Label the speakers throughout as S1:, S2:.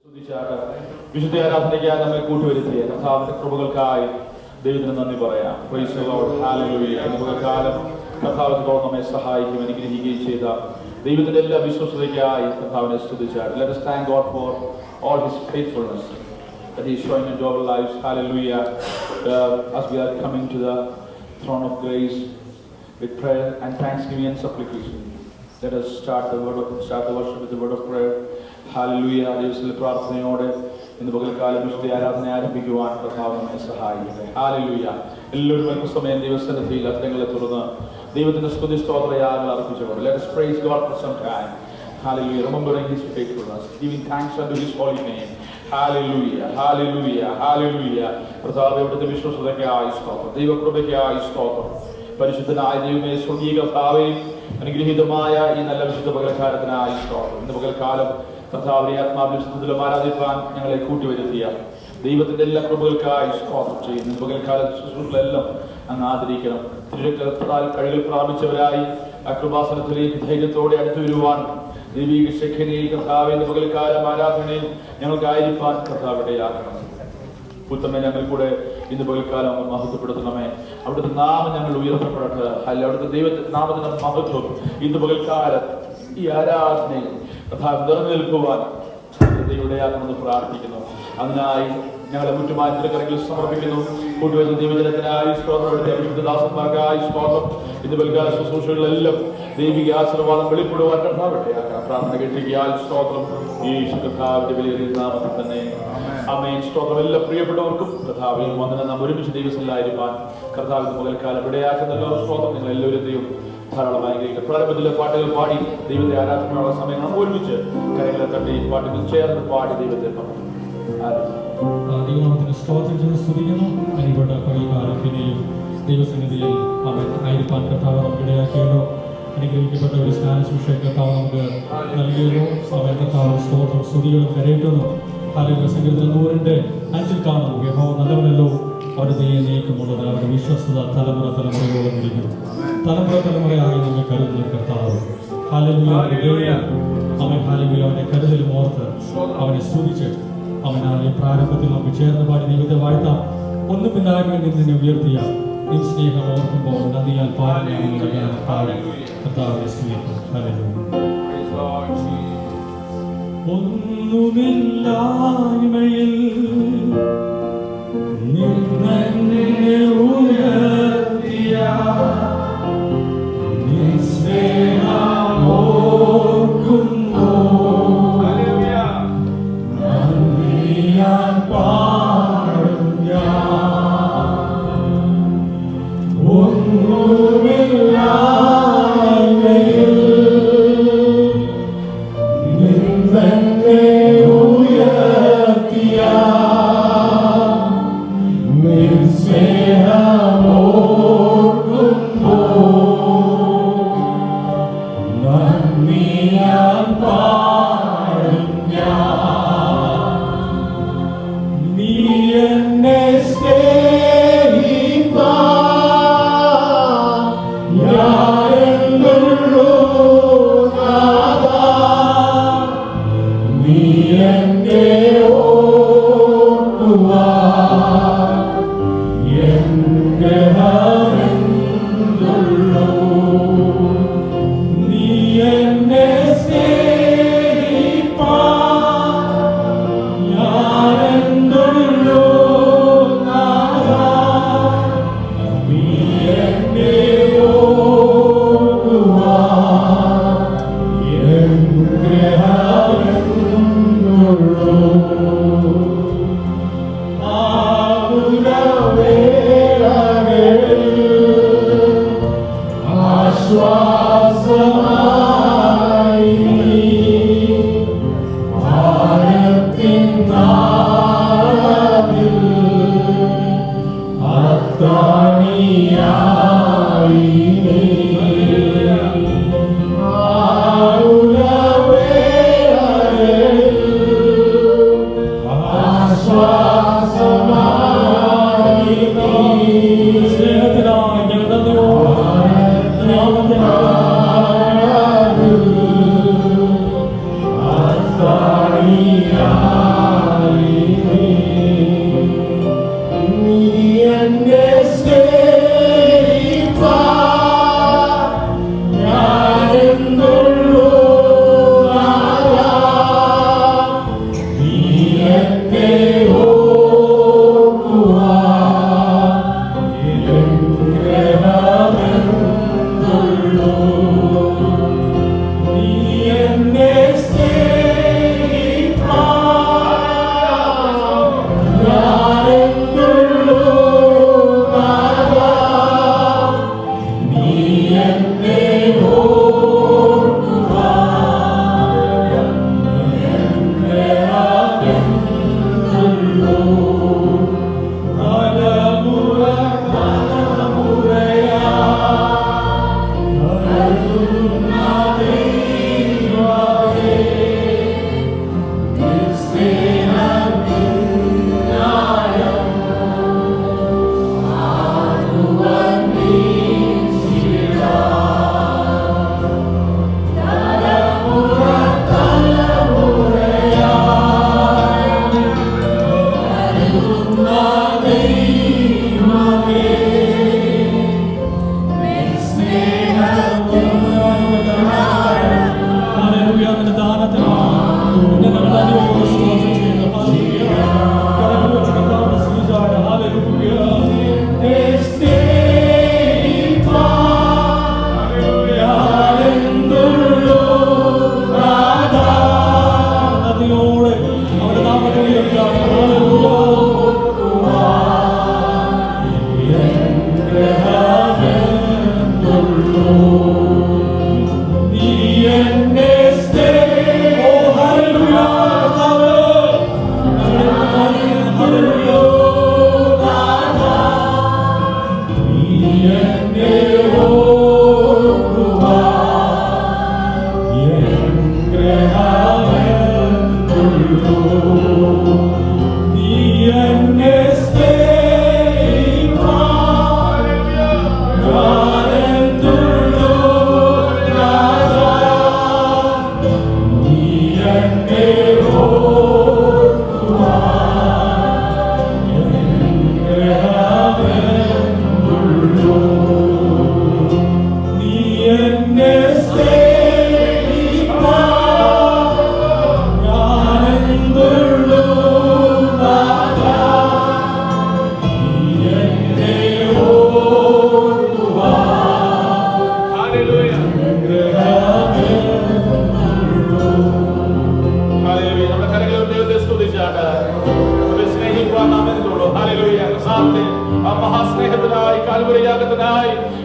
S1: വിശുദ്ധ ആരാധനയ്ക്കായി നമ്മെ കൂട്ടുവരുത്തിയ കർത്താവിന്റെ കൃപകൾക്കായി ദൈവത്തിന് നന്ദി പറയാം. Praise the Lord, hallelujah. ഇന്നത്തെ കാലം കർത്താവിനോട് നമ്മെ സഹായിക്കും, അനുഗ്രഹിക്കുകയും ചെയ്ത ദൈവത്തിന്റെ എല്ലാ വിശ്വസ്തതയ്ക്കായി കർത്താവിനെ സ്തുതിച്ചാട്ടെ. Let us thank God for all His faithfulness that He is showing into our lives. Hallelujah. As we are coming to the throne of grace with prayer and thanksgiving and supplication, let us start the worship with the word of prayer. Hallelujah. ദൈവത്തിന്റെ പ്രാർത്ഥനയോടെ ഇന്ന് പകൽക്കാലം വിശുദ്ധ ആരാധന ആരംഭിക്കുവാൻ കർത്താവ് നമ്മെ സഹായിക്കട്ടെ. ഹല്ലേലൂയ. എല്ലാവരും അല്പസമയം ദൈവസന്നിധിയിൽ അധരങ്ങളെ തുറന്ന് ദൈവത്തിന്റെ സ്തുതി സ്തോത്രയാഗങ്ങൾ അർപ്പിച്ചുകൊണ്ട് let us praise God for some time. Hallelujah. Remembering His faithfulness, giving thanks unto His holy name. Hallelujah. Hallelujah. Hallelujah. കർത്താവേ, അവിടുത്തെ വിശ്വസ്തതയ്ക്കായി സ്തോത്രം, ദൈവകൃപയ്ക്കായി സ്തോത്രം. പരിശുദ്ധനായ ദൈവമേ, സ്വർഗീയ കർത്താവേ, അനുഗ്രഹീതമായ ഈ നല്ല വിശുദ്ധ പകൽക്കാലത്തിനായി സ്തോത്രം. ഇന്ന് പകൽക്കാലം കർത്താവിനെ ആത്മാവിലും ശുദ്ധത്തിലും ആരാധിപ്പാൻ ഞങ്ങളെ കൂട്ടിവരുത്തിയ ദൈവത്തിന്റെ എല്ലാ കൃപകൾക്കായി സ്തോത്രം ചെയ്യുന്നു. ഇന്ന് പകൽക്കാല ശുശ്രൂഷകളെല്ലാം അങ്ങ് ആദരിക്കണം. തിരുരക്തത്താൽ കഴുകൽ പ്രാപിച്ചവരായി ആ കൃപാസനത്തിലേക്ക് ധൈര്യത്തോടെ അടുത്തു വരുവാൻ ദൈവിക ശക്തിയിൽ കർത്താവിന്റെ പകൽക്കാലം ആരാധനയിൽ ഞങ്ങൾക്കായിരിക്കാൻ കർത്താവിടെയാക്കണം. പുത്രനെ ഞങ്ങൾ കൂടെ ഇന്ന് പകൽക്കാലം അങ്ങ് മഹത്വപ്പെടുത്തണമേ. അവിടുത്തെ നാമം ഞങ്ങൾ ഉയർത്തപ്പെടട്ടെ. അല്ല, അവിടുത്തെ ദൈവത്തിന്റെ നാമത്തിന്റെ മഹത്വം ഇന്ന് പകൽക്കാലം ഈ ആരാധനയിൽ കർത്താവ് നിറഞ്ഞു നിൽക്കുവാൻ ദൈവടെയാക്കണമെന്ന് പ്രാർത്ഥിക്കുന്നു. അതിനായി ഞങ്ങളെ മുറ്റുമാറ്റിന്റെ കരങ്ങളിൽ സമർപ്പിക്കുന്നു. കൂട്ടുവരുന്ന ദൈവജനത്തിനായി സ്തോത്രം, ദാസന്മാർക്കായി സ്തോത്രം. ഇന്ന് പൽക്കാല ശുശ്രൂഷകളിലെല്ലാം ദൈവിക ആശീർവാദം വെളിപ്പെടുവാൻ കർത്താവിടെയാക്കാം. പ്രാർത്ഥന കേട്ടിരിക്കാൻ സ്തോത്രം. യേശു കർത്താവിന്റെ വലിയ നാമത്തിൽ തന്നെ ആമേൻ. സ്തോത്രം. എല്ലാ പ്രിയപ്പെട്ടവർക്കും കർത്താവിൽ വന്ദനം. നാം ഒരുമിച്ച് ദൈവത്തിലായിരിക്കാൻ കർത്താവിന്റെ പകൽക്കാലം ഇവിടെയാക്കുന്നല്ലോ. സ്തോത്രം. നിങ്ങൾ എല്ലാവരും ദൈവം ധാരാളമായി പ്രാരംഭത്തിലെ പാട്ടുകൾ പാടി ദൈവത്തെ ആരാധനയുള്ള സമയം നമ്മൾ ഒരുമിച്ച് കരങ്ങളെ തട്ടി പാട്ടുകൾ ചേർന്ന് പാടി ദൈവത്തെ
S2: ദൈവനാമത്തിന് സ്തോത്രം ചെയ്ത് സ്തുതിക്കുന്നു. അനുപ്പെട്ട പകൽക്കാലം പിന്നെയും ദൈവസന്നിധിയിൽ അവൻ ആയിരിക്കാൻ കർത്താവ് നമുക്ക് ഇടയാക്കിയല്ലോ. അനുഗ്രഹിക്കപ്പെട്ട ഒരു സ്നാനശുശ്രൂഷ കർത്താവ് നമുക്ക് നൽകിയല്ലോ. അവൻ കർത്താവ് സ്തോത്രം സ്തുതികളും കരയിട്ടുന്നു. അല്ലെങ്കിൽ സങ്കീർത്തനം 105 കാണുന്നു, യഹോവ നല്ലവനല്ലോ, അവരുടെ ദയ നീക്കമുള്ളത്, അവരുടെ വിശ്വസ്തത തലമുറ തലമുറയോളം ഇരിക്കുന്നു. തലമുറ തലമുറയായി നിങ്ങൾ കരുതുന്ന കർത്താവ് ഹല്ലേലൂയ. അവൻ ഹല്ലേലൂയ അവനെ കരുതലും ഓർത്ത് അവനെ സ്തുതിച്ച് അവനാലെ പ്രാരംഭത്തിൽ നമുക്ക് ചേർന്ന് പാടി ദൈവത്തെ വാഴ്ത്താം. ഒന്നും പിന്നായ്മയിൽ നിന്നെ ഉയർത്തിയ നിൻ സ്നേഹം ഓർക്കുമ്പോൾ നദിയാൽ പാടി കർത്താവിനെ സ്തുതിക്കും. ഹല്ലേലൂയ. ഒന്നുമില്ലായ്മയിൽ നിന്നെ ഉയർത്തിയ നിൻ സ്നേഹം ഓർക്കുന്നു. നന്ദിയാൽ പാടും ഞാൻ. ഒന്നുമില്ലായ്മയിൽ നിന്നെ ഉയർത്തിയ നിൻ സ്നേഹം ഓർക്കുന്നു. നന്ദിയാൽ പാടും ഞാൻ. നീ എന്നെ സ്നേഹിപ്പാൻ ഞാനെന്നുള്ളൂ നാഥാ. നീ എന്നെ ഓർക്കുവാൻ എന്റെ ഹൃദയമെന്നുള്ളൂ. നീ എന്നെ സ്നേഹിപ്പാൻ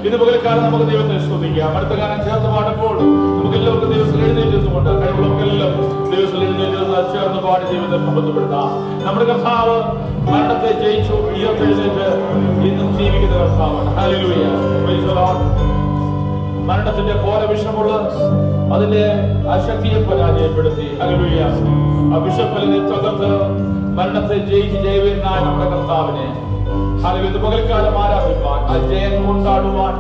S1: ഇന്ന് പകൽക്കാലം നമുക്ക് ദൈവത്തെ സ്തുതിക്കാം. അടുത്ത കാലം ചേർന്ന് പാടുമ്പോൾ നമുക്ക് എല്ലാവർക്കും ദിവസം എഴുന്നേറ്റുകൊണ്ട് കഴിവുള്ളവർക്കെല്ലാം ദിവസം എഴുന്നേറ്റ് ചേർന്ന് പാടി ദൈവത്തെ മഹത്വപ്പെടുത്താം. നമ്മുടെ കർത്താവ് മരണത്തെ ജയിച്ചു, ഉയർത്തെഴുന്നേറ്റ് ഇന്നും ജീവിക്കുന്ന കർത്താവാണ്. Hallelujah, praise the Lord. മരണത്തിന്റെ ഘോര വിഷമുള്ള അതിന്റെ അശക്തിയെ പരാജയപ്പെടുത്തി, ഹല്ലേലൂയ, ആ വിഷപ്പലിനെ തകർത്ത് മരണത്തെ ജയിച്ച് ജയവീരനായ നമ്മുടെ കർത്താവിനെ ഹല്ലേലൂയ പകൽക്കാലം ആരാധിപ്പാൻ, ആ ജയം കൊണ്ടാടുവാൻ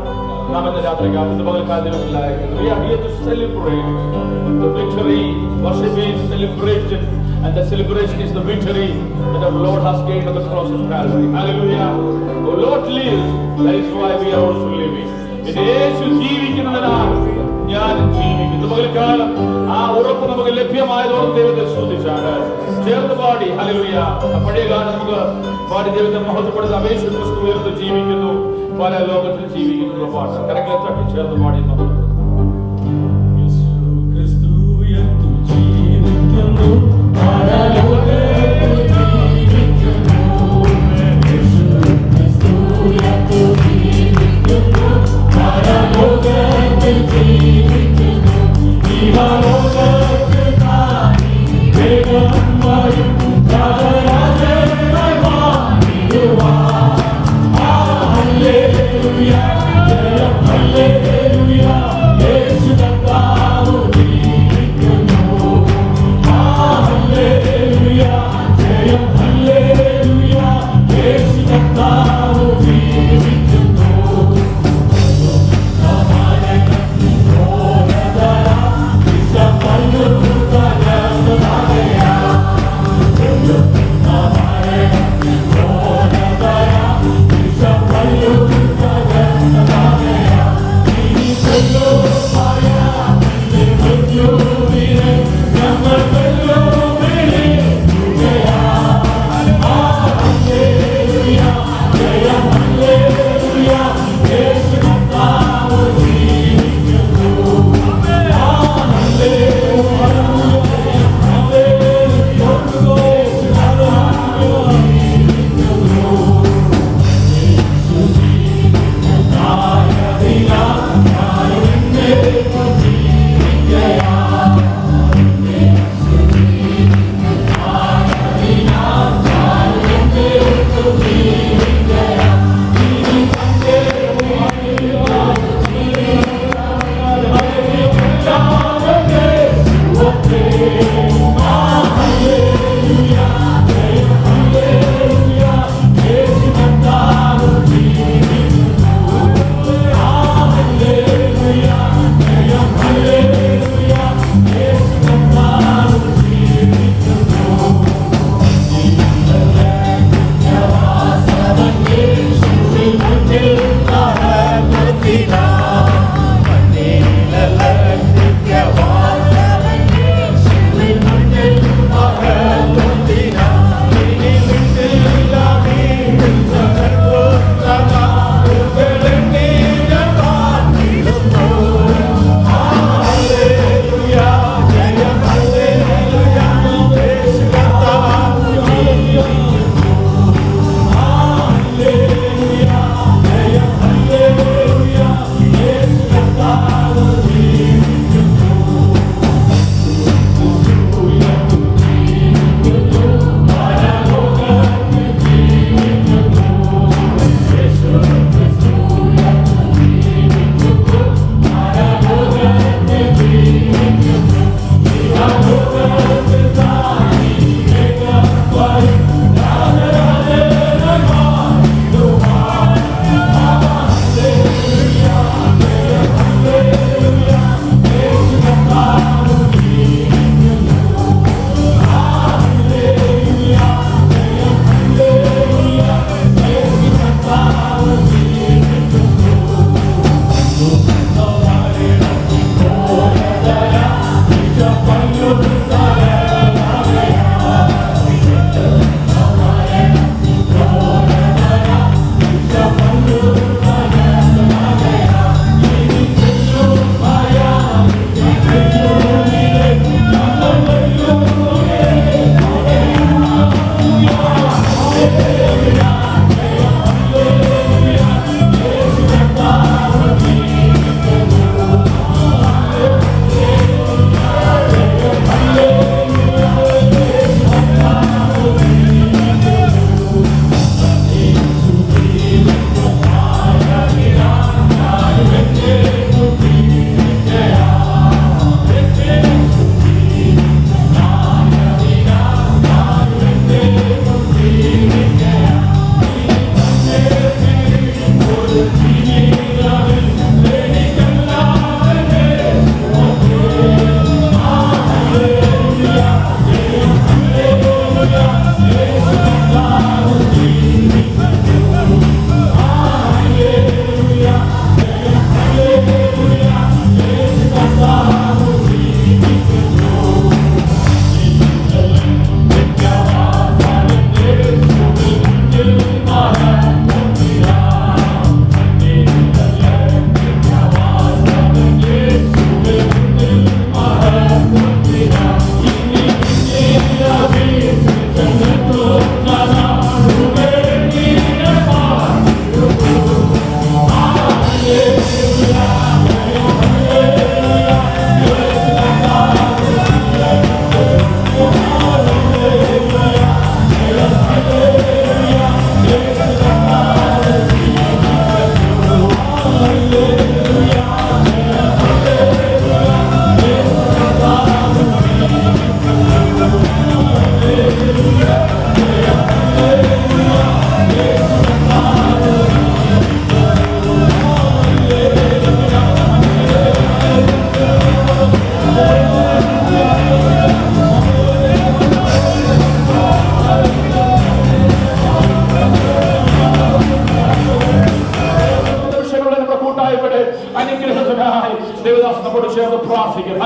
S1: നാം ഇന്ന് രാത്രികാലം ഇന്ന് പകൽക്കാലം ദിവസത്തിലായിരിക്കുന്നു. We are here to celebrate the victory. Worship is celebration, and the celebration is the victory that our Lord has gained on the cross of Calvary. Hallelujah. Oh Lord lives, that is why we are also living. യേശു ജീവിക്കുന്നതിനാൽ ഞാൻ ജീവിക്കുന്നു. പകൽക്കാലം ആ ഉറപ്പ് നമുക്ക് ലഭ്യമായതോടെ ദൈവത്തെ സ്തുതിച്ചാണ് ചേർന്ന് പാടി hallelujah. പഴയ കാലം നമുക്ക് പാടി ദൈവത്തെ മഹത്വപ്പെടുന്ന യേശു ക്രിസ്തു ഉയർത്ത് ജീവിക്കുന്നു, പല ലോകത്തിൽ ജീവിക്കുന്ന പാട്ട് കരങ്ങളെ തട്ടി ചേർന്ന് പാടി മഹത്വപ്പെടുന്നു.
S2: Hallelujah, hallelujah.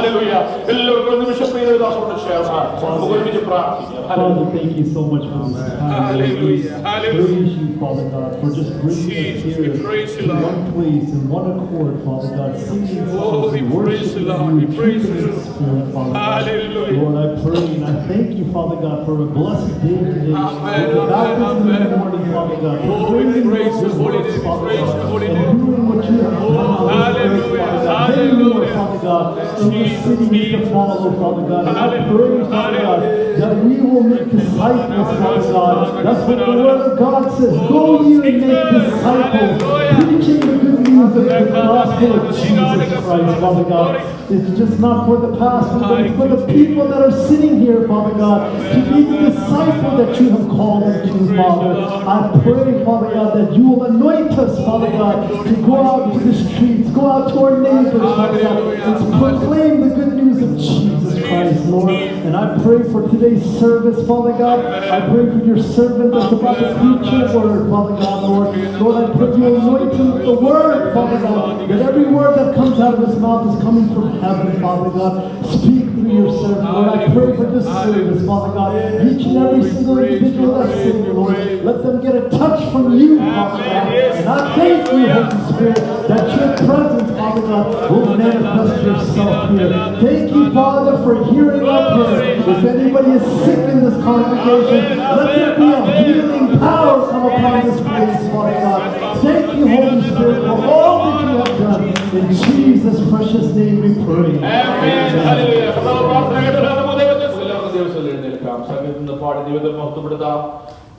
S1: ഹല്ലേലൂയ. എല്ലാവർക്കും ഒരു നിമിഷം പ്രിയദാസോട് ചേർന്ന് നമുക്ക് ഒരുമിച്ച് പ്രാർത്ഥിക്കാം.
S3: Father, thank you so much for this time.
S4: Hallelujah.
S3: Praise you, Father God, for just bringing us
S4: Jesus, we
S3: here
S4: praise you,
S3: to
S4: Lord.
S3: one place in one accord, Father God, singing
S4: Oh,
S3: songs
S4: we
S3: and
S4: praise you,
S3: worshiping
S4: Lord. We
S3: you,
S4: praise
S3: keeping
S4: you.
S3: in spirit, Father God.
S4: Hallelujah.
S3: Lord, I pray and I thank you, Father God, for a blessed day today.
S4: Amen,
S3: With the baptism in
S4: amen.
S3: the morning, Father God.
S4: Oh,
S3: For
S4: we
S3: bringing
S4: praise
S3: your
S4: your holy
S3: works,
S4: name.
S3: Father
S4: Praise
S3: God,
S4: your holy
S3: and
S4: name.
S3: doing what you have done on this earth,
S4: hallelujah,
S3: Father God. Many more,
S4: hallelujah.
S3: Father God, in the
S4: Jesus,
S3: cities to follow, Father God. And I pray, Father God, that we will make disciples, Father God. That's what the Word of God says. Go ye and make disciples, preaching the good news of the gospel of Jesus Christ, Father God. It's just not for the pastor, but it's for the people that are sitting here, Father God, to be the disciple that you have called them to, Father. I pray, Father God, that you will anoint us, Father God, to go out to the streets, go out to our neighbors, Father God, and to proclaim the good news of Jesus Christ, Lord. And I pray for today's service, Father God. I pray for your servant that's about to preach your word, Father God, Lord. Lord, I pray you anoint him with the word, Father God, that every word that comes out of his mouth is coming from heaven, Father God. Speak through your servant, Lord. I pray for this service, Father God. Each and every single individual that's sitting, Lord, let them get a touch from you, Father God. And I thank you, Holy Spirit, that your presence, Father God, will manifest yourself here. Thank you, Father, for hearing our prayer. If anybody is sick in this congregation, let there be a healing power come upon this place, Father God. Thank you, Holy Spirit, for all that you have done. In Jesus' precious name we pray.
S1: Amen. Hallelujah. കർത്താവ് പ്രാർത്ഥന കേട്ടല്ലോ. നമുക്ക് എല്ലാവർക്കും ദിവസം എഴുന്നേൽക്കാം. സംഗീതത്തിൽ പാടി ദൈവത്തെ മഹത്വപ്പെടുത്താം.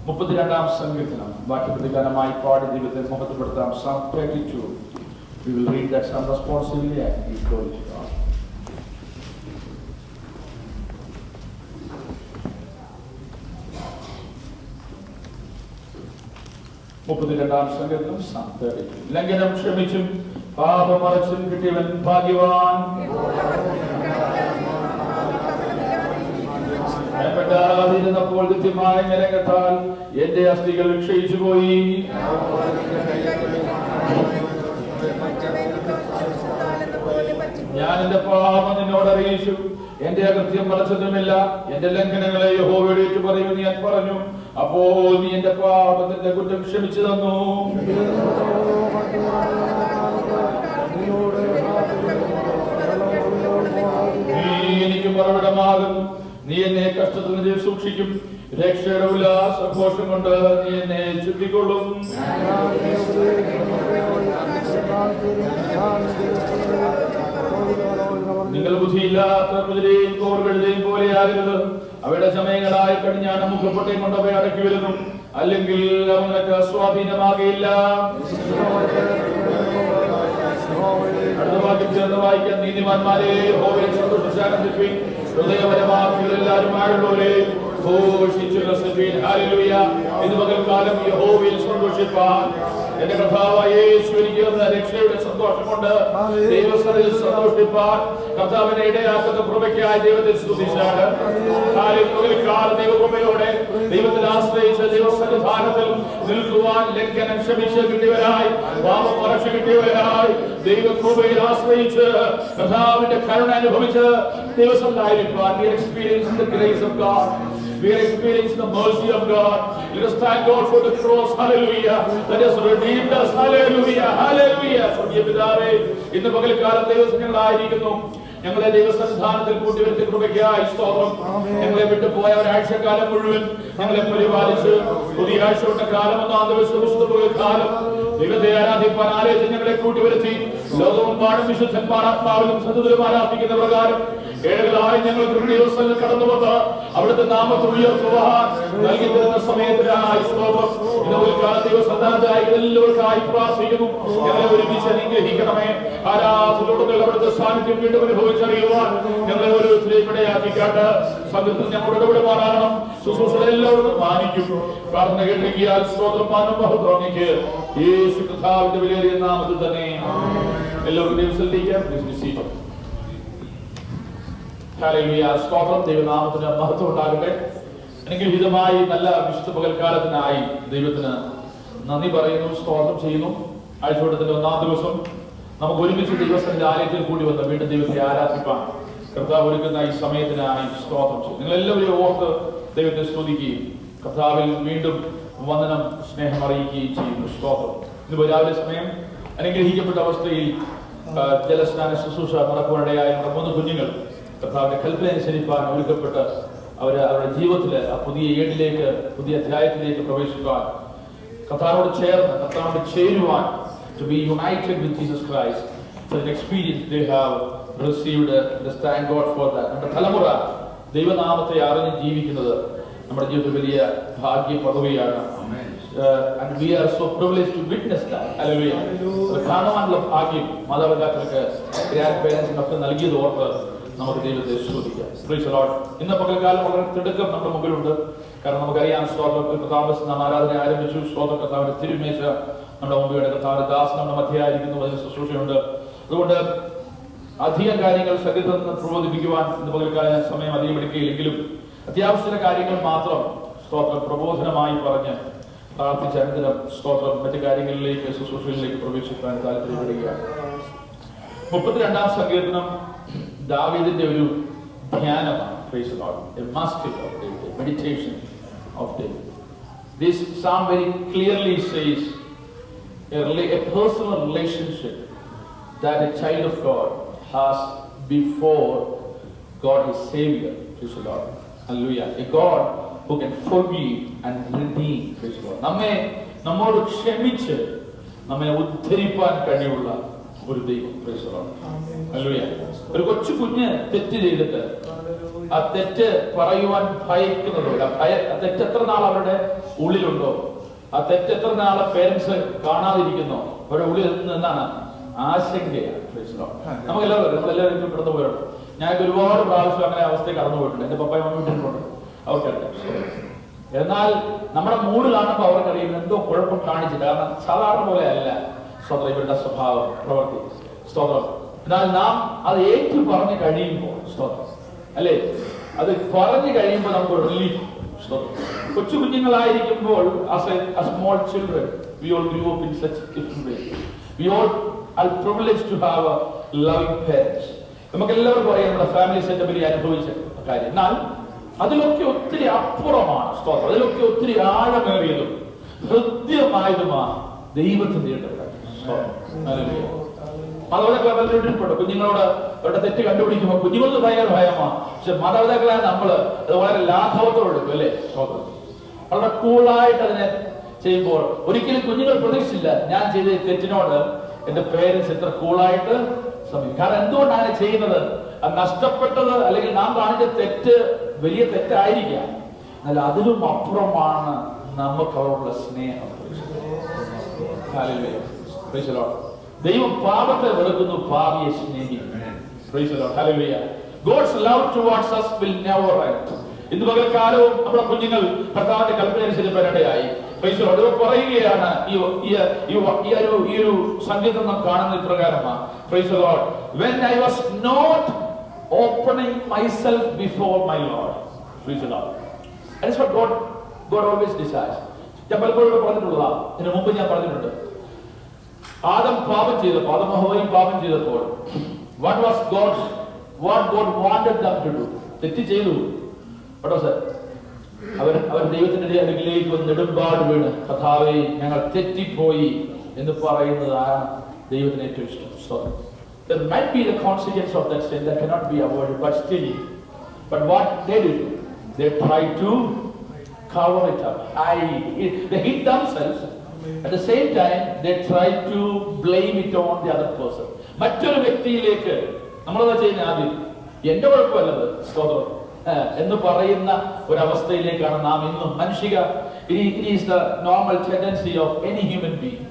S1: 32-ാം സങ്കീർത്തനം വാക്യപ്രതികാരമായി പാടി ദൈവത്തെ മഹത്വപ്പെടുത്താം. Psalm 32. We will read that psalm responsibly and give glory to God. മുപ്പത്തിരണ്ടാം സങ്കീർത്തനം Psalm 32. ലംഘനം ക്ഷമിച്ചും പാപം മറച്ചും കിട്ടിയവൻ ഭാഗ്യവാൻ. പ്പോൾ കൃത്യമായ ഞരങ്ങത്താൽ എന്റെ അസ്ഥികൾ ക്ഷയിച്ചു പോയി. ഞാൻ എന്റെ പാപം നിന്നോട് അറിയിച്ചു, എന്റെ അകൃത്യം മറച്ചതുമില്ല. എന്റെ ലംഘനങ്ങളെ യഹോവയോട് ഏറ്റുപറയുമെന്ന് ഞാൻ പറഞ്ഞു. അപ്പോൾ നീ എന്റെ പാപത്തിന്റെ കുറ്റം ക്ഷമിച്ചു തന്നു. നീ എനിക്ക് മറുപടമാകുന്നു. നീ എന്നെ കഷ്ടത്തിൽ നിന്ന് സൂക്ഷിക്കും. രക്ഷയുടെ ഉല്ലാസഘോഷം കൊണ്ട് നീ എന്നെ ചുറ്റിക്കൊള്ളും. നിങ്ങൾ ബുദ്ധിയില്ലാത്ത കുതിരയും കോറുകഴുതയും പോലെയാകരുത്. അവയുടെ സമയങ്ങളായ കടിഞ്ഞാണ് മുഖപ്പെട്ടയും കൊണ്ട് അവയെ അടക്കി വരുന്നു. അല്ലെങ്കിൽ അവ നിനക്ക് സ്വാധീനമാകയില്ല. അടുത്ത വാക്യം ചേർന്ന് വായിക്കാൻ. നീതിമാന്മാരെ യഹോവയെ സന്തോഷിച്ചാനന്ദിപ്പിൻ. ഹൃദയപരമാക്കിയവരെല്ലാവരും ആയുള്ളവരെ ഘോഷിച്ചു രസിപ്പിൻ. ഹല്ലേലൂയ. ഇന്ന് പകൽക്കാലം യഹോവയിൽ സന്തോഷിപ്പാൻ എന്റെ കർത്താവായ യേശു എനിക്ക് തന്ന രക്ഷയുടെ സന്തോഷം കൊണ്ട് ദൈവസന്നിധിയിൽ സന്തോഷിപ്പാൻ കർത്താവിനെ ഇടയാക്കുന്ന കൃപയ്ക്കായി ദൈവത്തെ സ്തുതിച്ചാണ്. പകൽക്കാലം ദൈവകൃപയോടെ ദൈവത്തിൽ ആശ്രയിച്ച് ദൈവസന്നിധാനത്തിൽ നിൽക്കുവാൻ ലംഘനം ക്ഷമിച്ച് കിട്ടിയവരായി, പാപം മറച്ചു കിട്ടിയവരായി, ദൈവകൃപയിൽ ആശ്രയിച്ച് കർത്താവിന്റെ കരുണ അനുഭവിച്ച് ദൈവസന്നിധാനത്തിലിരിക്കുവാൻ we experience the grace of God. We are experiencing the mercy of God. Let us thank God for the cross. Hallelujah. That has redeemed us. Hallelujah. Hallelujah. പിതാവേ, ഇന്ന് പകൽക്കാലം ദൈവസന്നിധിയിലായിരിക്കുന്നു. ഞങ്ങളെ ദൈവസന്നിധാനത്തിൽ കൂട്ടിവരുത്തി കൃപയ്ക്കായി സ്തോത്രം. ഞങ്ങളെ വിട്ടുപോയ ഒരാഴ്ചക്കാലം മുഴുവൻ ഞങ്ങളെ പരിപാലിച്ച് പുതിയ ആഴ്ചയുടെ കാലം, ഒന്നാം ദിവസം കാലം ദൈവത്തെ ആരാധിപ്പാൻ ആലയത്തിൽ ഞങ്ങളെ കൂട്ടിവരുത്തി ലോകമെമ്പാടും വിശുദ്ധന്മാർ ആത്മാവിലും സത്യത്തിലും ആരാധിക്കുന്ന പ്രകാരം ഏഴകളായി ഞങ്ങൾ ദിവസങ്ങൾ കടന്നു വന്ന് അവിടുത്തെ നാമത്തെ ഉയർത്തുവാൻ നൽകി തരുന്ന സമയത്തിനായി സ്തോത്രം. ഇന്ന് ഒരു കാലം ദൈവസന്നിധാനത്തിനായി എല്ലാവർക്കായി പ്രാർത്ഥിക്കുന്നു. ഞങ്ങളെ ഒരുമിച്ച് അനുഗ്രഹിക്കണമേ. ആരാധനയോടെ അവിടുത്തെ സാന്നിധ്യം വീണ്ടും അനുഭവിച്ചറിയുവാൻ ഞങ്ങളെ ഓരോരുത്തരെയും ഇടയാക്കിക്കാട്ട് സംഘത്തിൽ ഞങ്ങളുടെ ഇടപെടുവാനാകണം. ശുശ്രൂഷകളെ എല്ലാവരും മാനിക്കും. പ്രാർത്ഥന കേട്ടിരിക്കാൻ സ്തോത്രം മാനം മഹത്വങ്ങിക്ക് യേശു കർത്താവിന്റെ വിലയേറിയ നാമത്തിൽ തന്നെ എല്ലാവർക്കും ദിവസത്തിലേക്ക് സ്തോത്രം. ദൈവനാമത്തിന് മഹത്വം ഉണ്ടാകട്ടെ. അനുഗ്രഹീതമായി നല്ല വിശുദ്ധ പകൽക്കാലത്തിനായി ദൈവത്തിന് നന്ദി പറയുന്നു, സ്തോത്രം ചെയ്യുന്നു. ആഴ്ചവട്ടത്തിന്റെ ഒന്നാം ദിവസം നമുക്ക് ഒരുമിച്ച് ദൈവസന്നിധി ആലയത്തിൽ കൂടി വന്ന് വീണ്ടും ദൈവത്തെ ആരാധിപ്പാൻ കർത്താവ് ഒരുക്കുന്ന ഈ സമയത്തിനായി സ്തോത്രം ചെയ്യും. നിങ്ങൾ എല്ലാവരും ഓർത്ത് ദൈവത്തെ സ്തുതിക്കുകയും കർത്താവിൽ വീണ്ടും വന്ദനം സ്നേഹം അറിയിക്കുകയും ചെയ്യുന്നു. സ്തോത്രം. ഇന്ന് രാവിലെ സമയം അനുഗ്രഹിക്കപ്പെട്ട അവസ്ഥയിൽ ജലസ്നാന ശുശ്രൂഷ നടക്കുവാനിടയായ നമ്മുടെ 3 കുഞ്ഞുങ്ങൾ കർത്താവിന്റെ കൽപ്പന അനുസരിപ്പാൻ ഒരുക്കപ്പെട്ട് അവരുടെ ജീവിതത്തില് ആ പുതിയ ഏടിലേക്ക്, പുതിയ അധ്യായത്തിലേക്ക് പ്രവേശിക്കുവാൻ, കർത്താവിനോട് ചേർന്ന് കർത്താവിനോട് ചേരുവാൻ, to be united with Jesus Christ. So an experience they have received. Let's thank God for that. നമ്മുടെ തലമുറ ദൈവനാമത്തെ അറിഞ്ഞ് ജീവിക്കുന്നത് നമ്മുടെ ജീവിതത്തിൽ വലിയ ഭാഗ്യ പദവിയാണ്. And we are so privileged to witness that. Hallelujah. കാണുവാനുള്ള ഭാഗ്യം മാതാപിതാക്കൾക്ക്, ഗ്രാൻഡ് പേരൻസിനൊക്കെ നൽകിയത് ഓർത്ത് നമുക്ക് ദൈവത്തെ സ്തുതിക്കാം. Praise the Lord. ഇന്ന് പകൽക്കാലം വളരെ തിടുക്കം നമ്മുടെ മുമ്പിലുണ്ട്. കാരണം നമുക്കറിയാം സ്തോത്രത്തിൽ താമസം നാം ആരാധന ആരംഭിച്ചു. സ്തോത്ര കർത്താവിന്റെ തിരുമേശ നമ്മുടെ മുമ്പിൽ, കർത്താവിന്റെ ദാസൻ നമ്മുടെ മധ്യയായിരിക്കുന്നു. അതിന് ശുശ്രൂഷയുണ്ട്. അതുകൊണ്ട് അധികം കാര്യങ്ങൾ ശരീരത്തിൽ നിന്ന് പ്രബോധിപ്പിക്കുവാൻ ഇന്ന് പകൽക്കാലം സമയം അധികം എടുക്കുകയില്ലെങ്കിലും അത്യാവശ്യ കാര്യങ്ങൾ മാത്രം സ്തോത്രം പ്രബോധനമായി പറഞ്ഞ് പ്രാർത്ഥിച്ച അനന്തരം സ്തോത്രം മറ്റു കാര്യങ്ങളിലേക്ക്, ശുശ്രൂഷകളിലേക്ക് പ്രവേശിക്കാൻ താല്പര്യപ്പെടുകയാണ്. 32-ാം സങ്കീർത്തനം ദാവീദിന്റെ ഒരു ധ്യാനമാണ്. Praise the Lord. A master of David, a meditation of David. This psalm very clearly says a personal relationship that a child of God has before God his Savior. Praise the Lord. Hallelujah. A God who can forgive and redeem. Praise the Lord. നമ്മോട് ക്ഷമിച്ച് നമ്മെ ഉദ്ധരിപ്പാൻ കഴിവുള്ള ഒരു ദൈവം. Praise the Lord. Hallelujah. ഒരു കൊച്ചു കുഞ്ഞ് തെറ്റ് ചെയ്തിട്ട് ആ തെറ്റ് പറയുവാൻ ഭയക്കുന്നതോടെ ആ തെറ്റ് എത്ര നാൾ അവരുടെ ഉള്ളിലുണ്ടോ, ആ തെറ്റ് എത്ര നാൾ പേരൻസ് കാണാതിരിക്കുന്നോ, അവരുടെ ഉള്ളിൽ നിന്നാണ് ആശങ്കയാണ്. നമ്മളെല്ലാവരും കടന്നു പോയിട്ടുണ്ട്. ഞങ്ങൾക്ക് ഒരുപാട് പ്രാവശ്യം അങ്ങനെ അവസ്ഥയിൽ കടന്നു പോയിട്ടുണ്ട്. എന്റെ പപ്പയും മമ്മിട്ടുണ്ട്, അവർക്കറിയാം. എന്നാൽ നമ്മുടെ മൂഡ് കാണുമ്പോൾ അവർക്കറിയാം എന്തോ കുഴപ്പം കാണിച്ചിട്ട്. കാരണം സാധാരണ പോലെ അല്ല സ്തോത്രം ഇവരുടെ സ്വഭാവം, പ്രവൃത്തി. സ്തോത്രം. എന്നാൽ നാം അത് ഏറ്റു പറഞ്ഞു കഴിയുമ്പോൾ സ്തോത്രം അല്ലേ, അത് പറഞ്ഞു കഴിയുമ്പോൾ നമുക്ക് റിലീഫ്. കൊച്ചു കുഞ്ഞുങ്ങളായിരിക്കുമ്പോൾ small children we all grew up in such different ways. We all are privileged to have a loving parents. നമുക്ക് എല്ലാവർക്കും അറിയാം നമ്മുടെ ഫാമിലി സെറ്റപ്പിൽ അനുഭവിച്ച കാര്യം. എന്നാൽ അതിലൊക്കെ ഒത്തിരി അപ്പുറമാണ് സ്തോത്രം. അതിലൊക്കെ ഒത്തിരി ആഴമേറിയതും ഹൃദ്യമായതുമാണ് ദൈവത്തിന്റെ ഇടപെടൽ. മാതാപിതാക്കളെ കുഞ്ഞുങ്ങളോട് അവരുടെ തെറ്റ് കണ്ടുപിടിക്കുമ്പോൾ കുഞ്ഞുങ്ങൾക്ക് ഭയങ്കര ഭയമാണ്. പക്ഷെ മാതാപിതാക്കളായ നമ്മള് അത് വളരെ ലാഘവത്തോടെ എടുക്കും അല്ലേ. വളരെ കൂളായിട്ട് അതിനെ ചെയ്യുമ്പോൾ ഒരിക്കലും കുഞ്ഞുങ്ങൾ പ്രതീക്ഷിച്ചില്ല ഞാൻ ചെയ്ത തെറ്റിനോട് എന്റെ പേരൻസ് എത്ര കൂളായിട്ട് സമീപിക്കും. കാരണം എന്തുകൊണ്ടാണ് ചെയ്യുന്നത്? അത് നഷ്ടപ്പെട്ടത് അല്ലെങ്കിൽ നാം കാണിച്ച തെറ്റ് വലിയ തെറ്റായിരിക്കാം, എന്നാൽ അതിലും അപ്പുറമാണ് നമുക്ക് അവരുടെ സ്നേഹം. ദൈവം പാപത്തെ വെറുക്കുന്നു, പാപിയെ സ്നേഹിക്കുന്നു. God's love towards us will never end. ഇന്ന് പകൽക്കാലവും നമ്മുടെ കുഞ്ഞുങ്ങൾ കർത്താവിന്റെ കൽപ്പന അനുസരിച്ച് പറയുകയാണ്. ഈ ഒരു സങ്കീർത്തനം നാം കാണുന്ന ഇപ്രകാരമാണ്. Praise the Lord. When I was not opening myself before my Lord. Praise the Lord. That is what God always desires. ഞാൻ പലപ്പോഴും പറഞ്ഞിട്ടുള്ളതാ, ഇതിനു മുമ്പ് ഞാൻ പറഞ്ഞിട്ടുണ്ട്. ആദം പാപം ചെയ്തപ്പോൾ, ആദം ഹവ്വയും പാപം ചെയ്തപ്പോൾ what God wanted them to do, തെറ്റ് ചെയ്തു. അവർ ദൈവത്തിന്റെ അടുക്കിലേക്ക് വന്ന് നെടുമ്പാട് വീണ് കർത്താവേ ഞങ്ങൾ തെറ്റിപ്പോയി എന്ന് പറയുന്നതാണ് ദൈവത്തിന് ഏറ്റവും ഇഷ്ടം. There might be the consequence of that sin that cannot be avoided, but what they did, they tried to cover it up, they hid themselves. At the same time they tried to blame it on the other person. മറ്റൊരു വ്യക്തിയിലേക്ക് നമ്മളെന്താ ചെയ്യുന്നത്? ആദ്യം എന്റെ കുഴപ്പമല്ലത് സ്തോത്രം എന്ന് പറയുന്ന ഒരവസ്ഥയിലേക്കാണ് നാം ഇന്നും മനുഷ്യക. It is the normal tendency of any human being.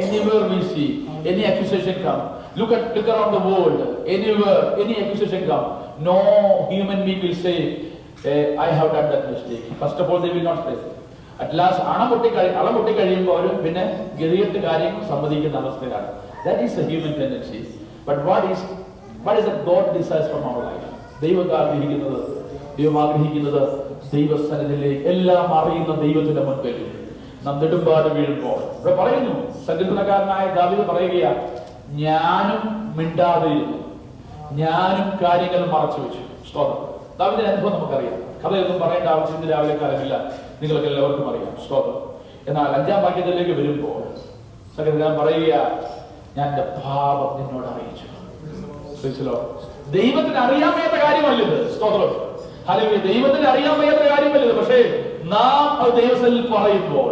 S1: Anywhere we see any accusation come, look around the world, anywhere any accusation come, no human being will say I have done that mistake. First of all they will not say. At last അളമുട്ടി കഴിയുമ്പോൾ അവരും പിന്നെ ഗതികെട്ട് കാര്യങ്ങൾ സമ്മതിക്കുന്ന അവസ്ഥയാണ്. That is the human tendency. But what is that God desires from our life? ദൈവം ആഗ്രഹിക്കുന്നത് ദൈവസന്നിധിയിലേക്ക് എല്ലാം അറിയുന്ന ദൈവത്തിന്റെ മുൻപിൽ നാം നെടുമ്പാട് വീഴുമ്പോൾ ഇവിടെ പറയുന്നു, സങ്കീർത്തനക്കാരനായ ദാവീദ് പറയുകയാ, ഞാനും മിണ്ടാതെയിരുന്നു. ഞാനും കാര്യങ്ങൾ മറച്ചു വെച്ചു. സ്തോത്രം. ദാവീദിന്റെ അനുഭവം നമുക്കറിയാം. കഥയൊന്നും പറയേണ്ട ആവശ്യം ഇന്ന് രാവിലെ കാലമില്ല, നിങ്ങൾക്ക് എല്ലാവർക്കും അറിയാം. സ്തോത്രം. എന്നാൽ 5-ാം വാക്യത്തിലേക്ക് വരുമ്പോൾ സകലം പറയുക, ഞാൻ എന്റെ പാപം നിന്നോട് അറിയിച്ചു. ദൈവത്തിന് അറിയാൻ വയ്യാത്ത കാര്യമല്ലത്. സ്തോത്രം. അല്ലെങ്കിൽ ദൈവത്തിന് അറിയാൻ വയ്യാത്ത കാര്യമല്ലത്. പക്ഷേ നാം അത് ദൈവത്തിൽ പറയുമ്പോൾ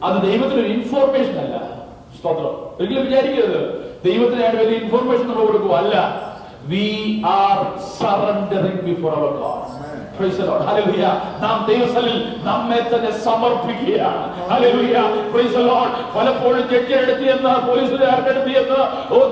S1: അത് ദൈവത്തിനൊരു ഇൻഫോർമേഷൻ അല്ല. സ്തോത്രം. ഒരിക്കലും വിചാരിക്കരുത് ദൈവത്തിന് വലിയ ഇൻഫോർമേഷൻ നമ്മൾ കൊടുക്കുക. അല്ല, we are surrendering before our God. Praise the Lord. Hallelujah. നാം ദൈവസന്നിധിയിൽ നമ്മെ തന്നെ സമർപ്പിക്കുകയാണ്. Hallelujah. Praise the Lord. പലപ്പോഴും ജഡ്ജിയെടുത്തിയെന്ന്, പോലീസുകാരെടുത്തിയെന്ന്,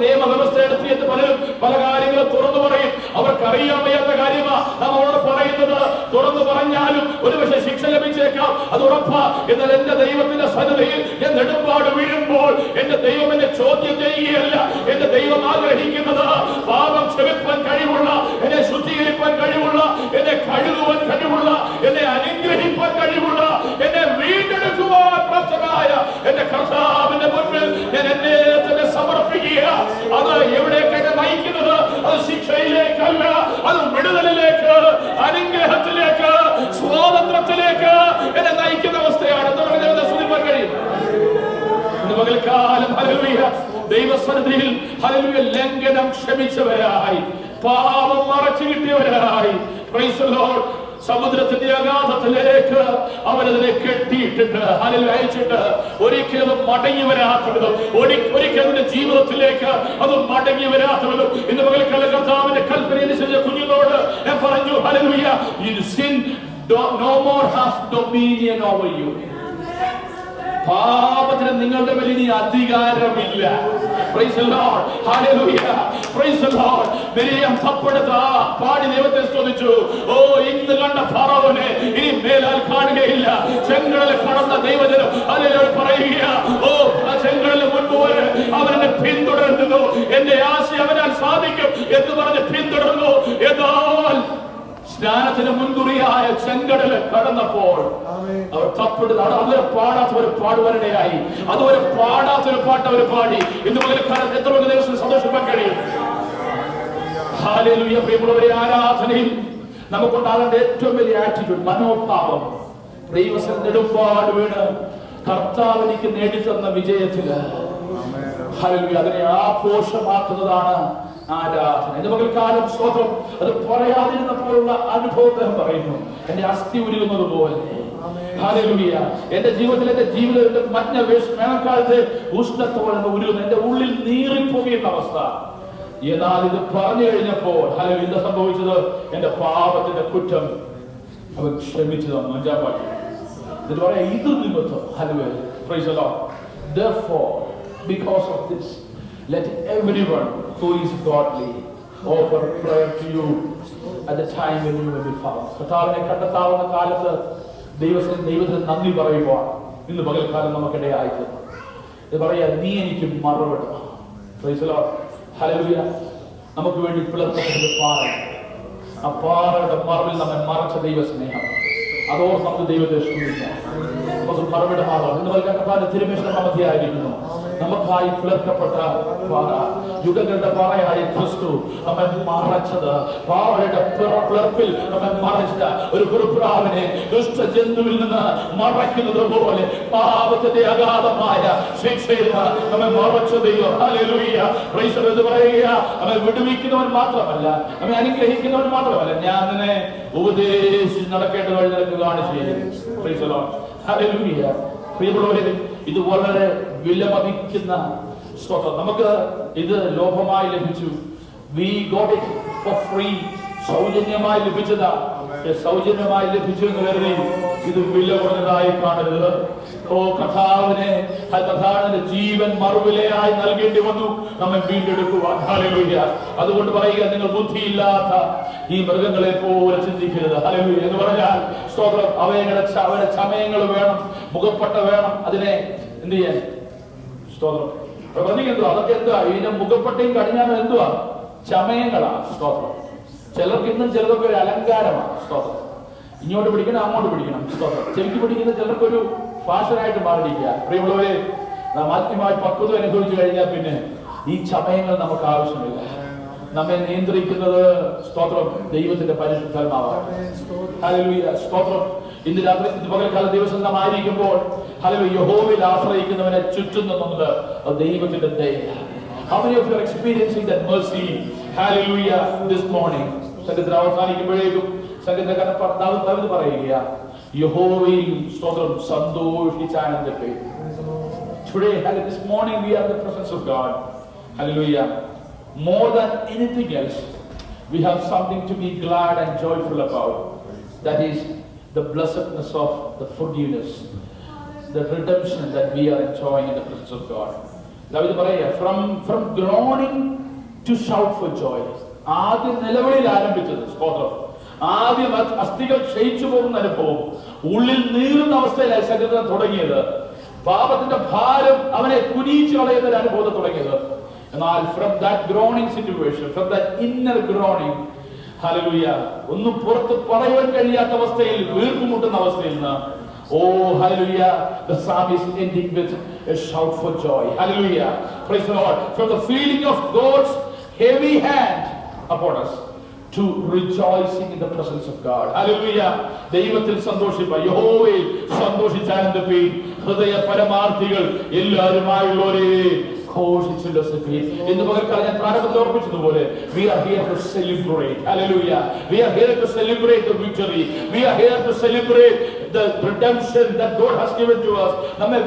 S1: നിയമവ്യവസ്ഥയെടുത്തിയെന്ന് പലരും പല കാര്യങ്ങളും തുറന്നു പറയും. അവർക്കറിയാൻ വയ്യാത്ത കാര്യമാ നാം അവരോട് പറയുന്നത്. തുറന്നു പറഞ്ഞാലും ഒരുപക്ഷെ ശിക്ഷ ലഭിച്ചേക്കാം, അത് ഉറപ്പാ. എന്നാൽ എന്റെ ദൈവത്തിന്റെ സന്നിധിയിൽ ഞാൻ നെടുമ്പാട് വീഴുമ്പോൾ എന്റെ ദൈവം എന്നെ ചോദ്യം ചെയ്യുകയല്ല. എന്റെ ദൈവം ആഗ്രഹിക്കുന്നത് പാപം ക്ഷമിപ്പാൻ കഴിവുള്ള, എന്നെ ശുദ്ധീകരിപ്പാൻ കഴിവുള്ള, എന്നെ കഴുകുവാൻ കഴിവുള്ള, എന്നെ അനുഗ്രഹിപ്പാൻ കഴിവുള്ള, എന്നെ വീണ്ടെടുക്കുവാൻ പ്രാപ്തനായ എന്റെ കർത്താവിന്റെ മുൻപിൽ ഞാൻ എന്നെ തന്നെ സമർപ്പിക്കുക. അത് എവിടേക്കാണ് നയിക്കുന്നത്? അത് ശിക്ഷയിലേക്കല്ല, അത് വിടുതലിലേക്ക്, അനുഗ്രഹത്തിലേക്ക്, സ്വാതന്ത്ര്യത്തിലേക്ക് എന്നെ നയിക്കുന്ന അവസ്ഥയാണ്. സ്തുതിപ്പാൻ കഴിയും. ഇന്ന് പകൽക്കാലം ഹല്ലേലൂയ ദൈവസന്നിധിയിൽ ഹല്ലേലൂയ ലംഘനം ക്ഷമിച്ചവരായി, പാപം മറച്ചു കിട്ടിയവരായി, പ്രൈസ് ദി ലോർഡ്, സമുദ്രത്തിന്റെ അഗാധത്തിലേക്ക് അവനതിനെ കെട്ടിയിട്ടിട്ട് ഹല്ലേലൂയ അയച്ചിട്ട് ഒരിക്കലും മടങ്ങി വരാത്തവരും, ഒരിക്കലും അതിന്റെ ജീവിതത്തിലേക്ക് അത് മടങ്ങി വരാത്തവരും ഇന്ന് പകൽക്കാലം കർത്താവിന്റെ കൽപ്പനയനുസരിച്ച് കുഞ്ഞുങ്ങളോട് ഞാൻ പറഞ്ഞു, hallelujah, sin no more has dominion over you. പാപത്തിന് നിങ്ങളുടെ മേൽ ഇനി അധികാരമില്ല. Praise the Lord. Hallelujah. Praise the Lord. Miriam തപ്പെടുത്ത പാടി ദൈവത്തെ സ്തുതിച്ചു. ഓ, ഇന്ന് കണ്ട ഫറവോനെ ഇനി മേലാൽ കാണുകയില്ല. ചെങ്കടൽ കടന്ന ദൈവജനം ഹല്ലേലൂയ പറയുക. ഓ, ആ ചെങ്കടലിന് മുൻപ് വരെ അവനെ പിന്തുടർന്നു. എന്റെ ആശ അവനാൽ സാധിക്കും എന്ന് പറഞ്ഞ് പിന്തുടർന്നു. എന്നാൽ സ്നാനത്തിന് മുൻകുറിയായ ചെങ്കടല് കടന്നപ്പോൾ അവർ തപ്പെടുന്ന അതുവരെ പാടാത്തൊരു പാടുവാനിടയായി. അതുവരെ പാടാത്തൊരു പാട്ട് അവർ പാടി. ഇന്ന് മുതൽ എത്ര ദിവസം സന്തോഷിപ്പാൻ കഴിയും. ഹല്ലേലൂയ. പ്രിയമുള്ളവരെ, ആരാധനയിൽ നമുക്കുണ്ടാകേണ്ട ഏറ്റവും വലിയ ആറ്റിറ്റ്യൂഡ്, മനോഭാവം, ദൈവത്തിൽ നെടുമ്പാട് വീണ് കർത്താവ് എനിക്ക് നേടിത്തന്ന വിജയത്തില് ഹല്ലേലൂയ അതിനെ ആഘോഷമാക്കുന്നതാണ് ആരാധന. എന്റെ പകൽക്കാലം സ്തോത്രം. അത് പറയാതിരുന്നപ്പോഴുള്ള അനുഭവം പറയുന്നു. എന്റെ അസ്ഥി ഉരുകുന്നത് പോലെ ഹല്ലേലൂയ എന്റെ ജീവിതത്തിന്റെ മഞ്ഞ വേനൽക്കാലത്തെ ഉഷ്ണത്തോടെ ഉരുകുന്നു. എന്റെ ഉള്ളിൽ നീറിപ്പോകുന്ന അവസ്ഥ. എന്നാൽ ഇത് പറഞ്ഞു കഴിഞ്ഞപ്പോൾ ഹല്ലേലൂയ എന്താ സംഭവിച്ചത്? എന്റെ പാപത്തിന്റെ കുറ്റം അവൻ ക്ഷമിച്ചു തന്നു. 5-ാം വാക്യം എന്നിട്ട് പറയാ, ഇത് നിമിത്തം hallelujah praise the Lord, therefore because of this let everyone who is godly offer prayer to you at the time when you will be found. കർത്താവിനെ കണ്ടെത്താവുന്ന കാലത്ത് ദൈവത്തിന് നന്ദി പറയുമ്പോൾ ഇന്ന് പകൽക്കാലം നമുക്കിടയായിട്ട് ഇത് പറയാ, നീ എനിക്ക് മറുപടി. Praise the Lord. ഹല്ലേലൂയ. നമുക്ക് വേണ്ടി പിളർക്കപ്പെട്ട പാറ, ആ പാറയുടെ മറവിൽ നമ്മെ മറച്ച ദൈവസ്നേഹം, അതോ നമുക്ക് ദൈവത്തെ സ്തുതിക്കാം. നമുക്ക് മറുപടി മാറാം. ഇന്ന് പകൽക്കാലം തിരുമേശയുടെ മധ്യയായിരിക്കുന്നു. നമുക്കായി പിളർക്കപ്പെട്ട പാറ, യുഗങ്ങളുടെ പാറയായ ക്രിസ്തു നമ്മെ മറച്ചത്, പാറയുടെ പിളർപ്പിൽ നമ്മെ മറച്ച ഒരു കുറുപ്രാവിനെ ദുഷ്ടജന്തുവിൽ നിന്ന് മറയ്ക്കുന്നത് പോലെ പാപത്തിന്റെ അഗാധമായ ശിക്ഷയിൽ നമ്മെ മറച്ച ദൈവം. ഹല്ലേലൂയ. Praise the Lord. പറയുക, നമ്മെ വിടുവിക്കുന്നവൻ മാത്രമല്ല, നമ്മെ അനുഗ്രഹിക്കുന്നവൻ മാത്രമല്ല, ഞാൻ നിന്നെ ഉപദേശിച്ച് നടക്കേണ്ട വഴി നിനക്ക് കാണിച്ചു തരും. Praise the Lord. ഹല്ലേലൂയ. പ്രിയമുള്ളവരെ, ഇത് വളരെ വിലമതിക്കുന്ന സ്തോത്രം. നമുക്ക് ഇത് ലോഭമായി ലഭിച്ചു. We got it for free. സൗജന്യമായി ലഭിച്ചതാ. സൗജന്യമായി ലഭിച്ചു എന്ന് കരുതി ഇത് വില കുറഞ്ഞതായി കാണരുത്. ഓ, കർത്താവിന്റെ ജീവൻ മറുവിലയായി നൽകേണ്ടി വന്നു നമ്മെ വീണ്ടെടുക്കുവാൻ. ഹല്ലേലൂയ. അതുകൊണ്ട് പറയുക, നിങ്ങൾ ബുദ്ധിയില്ലാത്ത ഈ മൃഗങ്ങളെ പോലെ ചിന്തിക്കരുത്. ഹല്ലേലൂയ എന്ന് പറഞ്ഞാൽ സ്തോത്രം, അവയുടെ ചമയങ്ങൾ വേണം, മുഖപ്പട്ട വേണം, അതിനെ എന്ത് ചെയ്യാൻ സ്തോത്രം പ്രതികെന്തുവാ, അതൊക്കെ എന്തുവാ, ഇതിന്റെ മുഖപ്പട്ടയും കടിഞ്ഞാനും എന്തുവാ, ചമയങ്ങളാ. സ്തോത്രം. ചിലർക്ക് ഇന്നും ചിലതൊക്കെ ഒരു അലങ്കാരമാണ്. സ്തോത്രം. ഇങ്ങോട്ട് പിടിക്കണം, അങ്ങോട്ട് പിടിക്കണം. സ്തോത്രം. ചെവിക്ക് പിടിക്കുന്ന ചിലർക്കൊരു ഫാഷനായിട്ട് മാറിയിരിക്കുക. പ്രിയമുള്ളവരെ, നാം ആത്മീയമായി പക്വത അനുഭവിച്ചു കഴിഞ്ഞാൽ പിന്നെ ഈ ചമയങ്ങൾ നമുക്ക് ആവശ്യമില്ല. നമ്മെ നിയന്ത്രിക്കുന്നത് സ്തോത്രം ദൈവത്തിന്റെ പരിശുദ്ധാത്മാവാണ്. ഹല്ലേലൂയ, സ്തോത്രം. ഇന്ന് രാത്രി പകൽക്കാല ദിവസം നാം ആയിരിക്കുമ്പോൾ ഹല്ലേലൂയ യഹോവയിൽ ആശ്രയിക്കുന്നവനെ ചുറ്റും നിന്നുള്ളത് ദൈവത്തിന്റെ ദയയാണ്. How many of you are experiencing that mercy? Hallelujah, this morning. സംഗീതത്തിൽ അവസാനിക്കുമ്പോഴേക്കും സംഗീതക്കാരൻ ദാവീദ് പറയുക, യഹോവയിൽ സ്തോത്രം സന്തോഷിച്ച് ആനന്ദിക്കുക. Today, this morning we are in the presence of God. Hallelujah. More than anything else, we have something to be glad and joyful about. That is the blessedness of the forgiveness, the redemption that we are enjoying in the presence of God. David paraya, from groaning to shout for joy. ആദ്യം നിലവിളിയിൽ ആരംഭിച്ചത് സ്തോത്രം. ആദ്യം അസ്ഥികൾ ക്ഷയിച്ചു പോകുന്ന അനുഭവം, ഉള്ളിൽ നീറുന്ന അവസ്ഥയിലായി ശരീരം തുടങ്ങിയത്, പാപത്തിന്റെ ഭാരം അവനെ കുനിയിച്ചു കളയുന്ന ഒരു അനുഭവത്തെ തുടങ്ങിയത്. എന്നാൽ from that groaning situation, from that inner groaning, hallelujah, ഒന്നും പുറത്ത് പറയുവാൻ കഴിയാത്ത അവസ്ഥയിൽ, വീർപ്പുമുട്ടുന്ന അവസ്ഥയിൽ നിന്ന്, oh hallelujah, the psalm is ending with a shout for joy. Hallelujah, praise the Lord. From the feeling of God's heavy hand upon us to rejoicing in the presence of God. Hallelujah. ദൈവത്തിൽ സന്തോഷിപ്പാൻ, യഹോവയിൽ സന്തോഷിച്ചാനന്ദിപ്പീൻ. ഹൃദയ പരമാർത്ഥികൾ എല്ലാവരുമായുള്ളവരെ ഘോഷിച്ചുല്ലസിപ്പീൻ. ഇന്ന് പകൽക്കാലം ഞാൻ പ്രാരംഭത്തിൽ ഓർപ്പിച്ചതുപോലെ, we are here to celebrate. Hallelujah. We are here to celebrate the victory. We are here to celebrate the redemption that God has given to us. നമ്മെ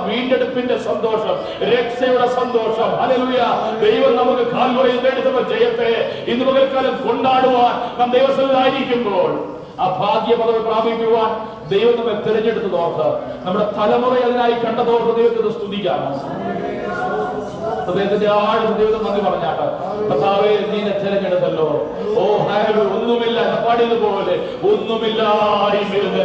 S1: വീണ്ടെടുപ്പിന്റെ സന്തോഷം, രക്ഷയുടെ സന്തോഷം. ഹല്ലേലൂയ. ദൈവം നമുക്ക് കാൽവറിയിൽ നേടിത്തന്ന ജയത്തെ ഇന്ന് പകൽക്കാലം കൊണ്ടാടുവാൻ നാം ദൈവസന്നിധിയിലായിരിക്കുമ്പോൾ, ആ ഭാഗ്യ പദവി പ്രാപിക്കുവാൻ ദൈവം നമ്മെ തിരഞ്ഞെടുത്തതോർത്ത്, നമ്മുടെ തലമുറ അതിനായി കണ്ടതോർത്ത് ദൈവത്തെ സ്തുതിക്കാമോ? ഹൃദയത്തിന്റെ ആഴം ദൈവം നന്ദി പറഞ്ഞാട്ട്, കർത്താവേ നീ എന്നെ തിരഞ്ഞെടുത്തല്ലോ. ഓ ഹല്ലേലൂയ, ഒന്നുമില്ല പാടിയതുപോലെ ഒന്നുമില്ലായിരുന്നേ.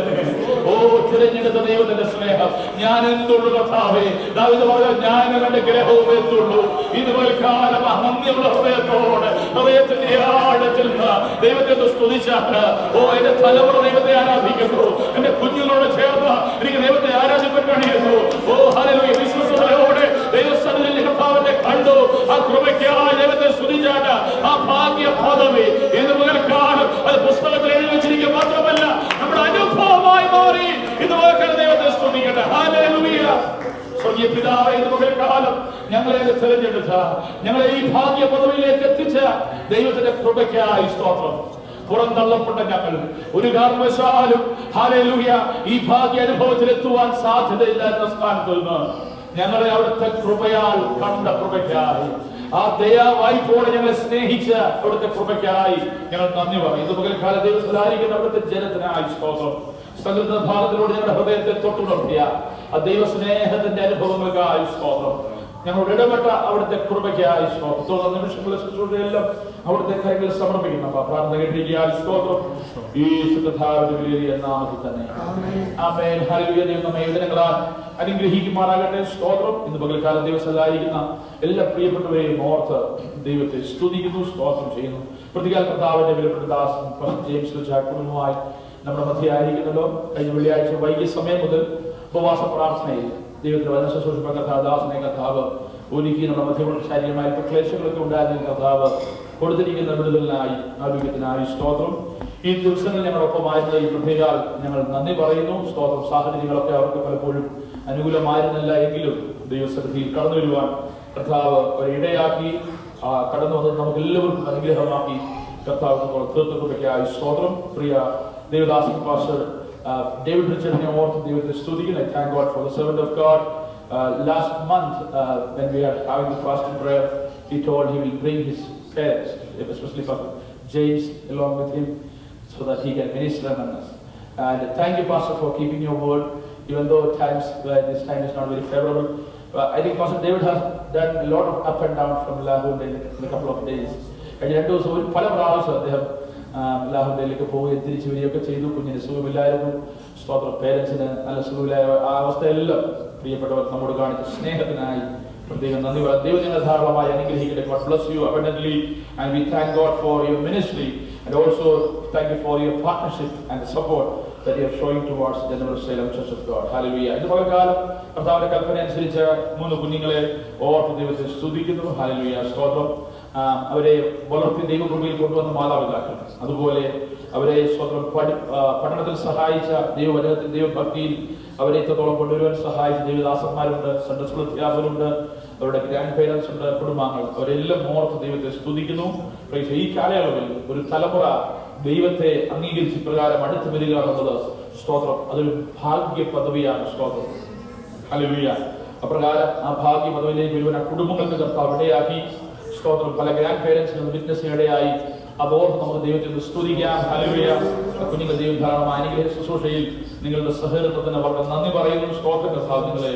S1: ഓ തിരഞ്ഞെടുത്ത ദൈവത്തിന്റെ സ്നേഹം ഞാൻ എന്തുള്ളൂ കർത്താവേ. ദാവീദ് പറഞ്ഞു, ഞാൻ എന്റെ ഗ്രഹവും എന്തുള്ളൂ. ഇതുപോലെ കാലം നന്ദിയുള്ള ഹൃദയത്തോടെ ഹൃദയത്തിന്റെ ആഴത്തിൽ നിന്ന് ദൈവത്തെ സ്തുതിച്ചാട്ട്, ഓ എന്റെ തലമുറ ദൈവത്തെ ആരാധിക്കുന്നു. എന്റെ കുഞ്ഞുങ്ങളോട് ചേർന്ന് എനിക്ക് ദൈവത്തെ ആരാധിക്കാൻ കഴിയുന്നു. ഓ ഹല്ലേലൂയ, വിശ്വാസത്തോടെ ദൈവസന്നിധിയിൽ കർത്താവിനെ കണ്ടു. ആ കൃപയ്ക്കായി ദൈവത്തെ സ്തുതിച്ചാട്ട്, ആ ഭാഗ്യ പദവി ഇന്ന് പകൽക്കാലം അത് പുസ്തകത്തിൽ എഴുതി വെച്ചിരിക്കുക മാത്രമല്ല, നമ്മുടെ അനുഭവമായി മാറി. ഇന്ന് പകൽക്കാലം ദൈവത്തെ സ്തുതിക്കട്ടെ. ഹല്ലേലൂയ. സ്വർഗീയ പിതാവേ, ഇന്ന് പകൽക്കാലം ഞങ്ങളെ തിരഞ്ഞെടുത്ത, ഞങ്ങളെ ഈ ഭാഗ്യ പദവിയിലേക്ക് എത്തിച്ച ദൈവത്തിന്റെ കൃപയ്ക്കായി സ്തോത്രം. പുറന്തള്ളപ്പെട്ട ഞങ്ങൾ ഒരു കാരണവശാലും ഹല്ലേലൂയ ഈ ഭാഗ്യ അനുഭവത്തിൽ എത്തുവാൻ സാധ്യതയില്ലാത്ത സ്ഥാനത്ത് നിന്ന് ഞങ്ങളെ അവിടുത്തെ കൃപയാൽ കണ്ട കൃപയ്ക്കായി, ആ ദയാവായ്പോടെ ഞങ്ങളെ സ്നേഹിച്ച അവിടുത്തെ കൃപയ്ക്കായി ഞങ്ങൾ നന്ദി പറയും. ഇത് പകൽക്കാല ദൈവത്തിലായിരിക്കുന്ന അവിടുത്തെ ജനത്തിനായി സ്തോത്രം. സകൃത ഭാഗത്തിലൂടെ ഞങ്ങളുടെ ഹൃദയത്തെ തൊട്ടുണർത്തിയ ആ ദൈവസ്നേഹത്തിന്റെ അനുഭവങ്ങൾക്കായി സ്തോത്രം. ഞങ്ങളുടെ ഇടപെട്ട അവിടുത്തെ കൃപയ്ക്കായി സ്തോത്രം. നിമിഷങ്ങളെ ശുശ്രൂഷയെല്ലാം അവിടുത്തെ കൈകളിൽ സമർപ്പിക്കുന്നു. പ്രാർത്ഥന കേട്ടിരിക്കാൻ സ്തോത്രം. ഈ ശുദ്ധധാരയുടെ നാമത്തിൽ തന്നെ ആമേൻ. ഹല്ലേലൂയ. ദൈവം നമ്മെ യുവജനങ്ങളാൽ അനുഗ്രഹിക്കുമാറാകട്ടെ. സ്തോത്രം. ഇന്ന് പകൽക്കാലം ദിവസമായിരിക്കുന്ന എല്ലാ പ്രിയപ്പെട്ടവരെയും ഓർത്ത് ദൈവത്തെ സ്തുതിക്കുന്നു, സ്തോത്രം ചെയ്യുന്നു. പ്രതികാല കർത്താവിന്റെ വിലപ്പെട്ട ദാസൻ ജെയിംസ് കുടുംബമായി നമ്മുടെ മധ്യയായിരിക്കുന്നല്ലോ. കഴിഞ്ഞ വെള്ളിയാഴ്ച വൈകിയ സമയം മുതൽ ഉപവാസ പ്രാർത്ഥനയിൽ ദൈവത്തിന്റെ വചന ശുശ്രൂഷ കർത്താദാസനെ കർത്താവ് ഒരുക്കി നമ്മുടെ മധ്യമുള്ള ശാരീരികമായ ക്ലേശങ്ങളൊക്കെ ഉണ്ടായിരുന്ന കർത്താവ് കൊടുത്തിരിക്കുന്ന വിടുതലിനായി, ആരോഗ്യത്തിനായി സ്തോത്രം. ഈ ദിവസങ്ങളിൽ ഞങ്ങളൊപ്പമായിരുന്ന ഈ കൃപയാൽ ഞങ്ങൾ നന്ദി പറയുന്നു, സ്തോത്രം. സാഹചര്യങ്ങളൊക്കെ അവർക്ക് പലപ്പോഴും അനുകൂലമായിരുന്നില്ല എങ്കിലും ദൈവസന്നിധിയിൽ കടന്നു വരുവാൻ കർത്താവ് ഒരു ഇടയാക്കി, കടന്നു വന്നത് നമുക്ക് എല്ലാവർക്കും അനുഗ്രഹമാക്കി കർത്താവ് തീർത്തുകൃപയ്ക്കായി സ്തോത്രം. പ്രിയ ദേവദാസൻ പാസ്റ്റർ David Richard ഓർത്ത് ദൈവത്തെ സ്തുതിക്കുന്നു. I thank God for the servant of God. Last month when we are having the fasting prayer, he told he will bring his parents, especially Pastor James, along with him so that he can minister among us. And thank you, Pastor, for keeping your word, even though times this time is not very favorable. I think Pastor David has done a lot of up and down from Lahore in a couple of days. And he had to so പല പ്രാവശ്യം അദ്ദേഹം ലാഹോറിലേക്ക് പോവുകയും തിരിച്ചു വരികയൊക്കെ ചെയ്തു. കുഞ്ഞിന് സുഖമില്ലായിരുന്നു, സ്തോത്രം. പേരൻസിന് നല്ല സുഖമില്ലായ ആ അവസ്ഥയെല്ലാം പ്രിയപ്പെട്ടവർ നമ്മോട് കാണിച്ച സ്നേഹത്തിനായി പ്രത്യേകം നന്ദി പറയാം. ദൈവം നിങ്ങളെ ധാരാളമായി അനുഗ്രഹിക്കട്ടെ. God bless you abundantly and we thank God for your ministry and also thank you for your partnership and the support that you are showing towards the General Salem Church of God. Hallelujah. ഇന്ന് പകൽക്കാലം കർത്താവിന്റെ കൽപ്പന അനുസരിച്ച് 3 കുഞ്ഞുങ്ങളെ ഓർത്ത് ദൈവത്തെ സ്തുതിക്കുന്നു. Hallelujah, സ്തോത്രം. അവരെ വളർത്തി ദൈവകൃപയിൽ കൊണ്ടുവന്ന മാതാപിതാക്കൾ, അതുപോലെ അവരെ സ്വന്തം പഠനത്തിൽ സഹായിച്ച ദൈവവചനത്തിൽ ദൈവഭക്തിയിൽ അവരെ ഇത്രത്തോളം കൊണ്ടുവരുവാൻ സഹായിച്ച ദൈവദാസന്മാരുണ്ട്, സൺഡേ സ്കൂൾ അധ്യാപകരുണ്ട്, അവരുടെ ഗ്രാൻഡ് പേരൻസ് ഉണ്ട്, കുടുംബാംഗങ്ങൾ, അവരെല്ലാം ഓർത്ത് ദൈവത്തെ സ്തുതിക്കുന്നു. ഈ കാലയളവിൽ ഒരു തലമുറ ദൈവത്തെ അംഗീകരിച്ച് പ്രകാരം അടുത്ത് വരിക എന്നുള്ളത് സ്തോത്രം, അതൊരു ഭാഗ്യ പദവിയാണ്. സ്തോത്രം, ഹല്ലേലൂയ. അപ്രകാരം ആ ഭാഗ്യ പദവിയിലേക്ക് വരുവാൻ ആ കുടുംബങ്ങൾക്ക് കർത്താവ് ഇടയാക്കി. സ്തോത്രം, പല ഗ്രാൻഡ് പേരൻസിനും വിറ്റ്നസ് ഇടയായി. അതോർത്ത് നമുക്ക് ദൈവത്തെ സ്തുതിക്കാം. ഹല്ലേലൂയ. കുഞ്ഞുങ്ങൾ ദൈവം ധാരാളമായ അനുഗ്രഹ ശുശ്രൂഷയിൽ നിങ്ങളുടെ സഹകരണത്തിന് വളരെ നന്ദി പറയുന്നു. സ്തോത്രം, കർത്താവ് നിങ്ങളെ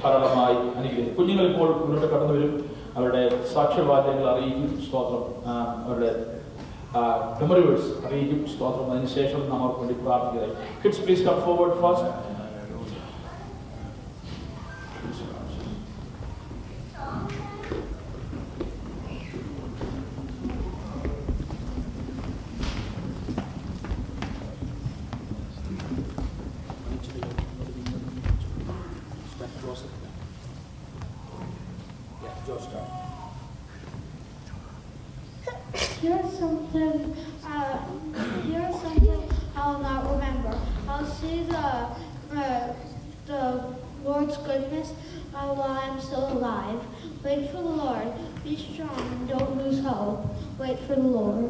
S1: ധാരാളമായി അനുഗ്രഹിക്കും. കുഞ്ഞുങ്ങൾ ഇപ്പോൾ മുന്നോട്ട് കടന്നു വരും, അവരുടെ സാക്ഷ്യവാദ്യങ്ങൾ അറിയിക്കും. സ്തോത്രം, അവരുടെ മെമ്മറി വേർഡ്സ് അറിയിക്കും. സ്തോത്രം, അതിനുശേഷം നമുക്ക് വേണ്ടി പ്രാർത്ഥിക്കുക. Kids please come forward fast.
S4: Here's something I'll not remember. I'll see the Lord's goodness while I'm still alive. Wait for the Lord. Be strong. Don't lose hope. Wait for the Lord.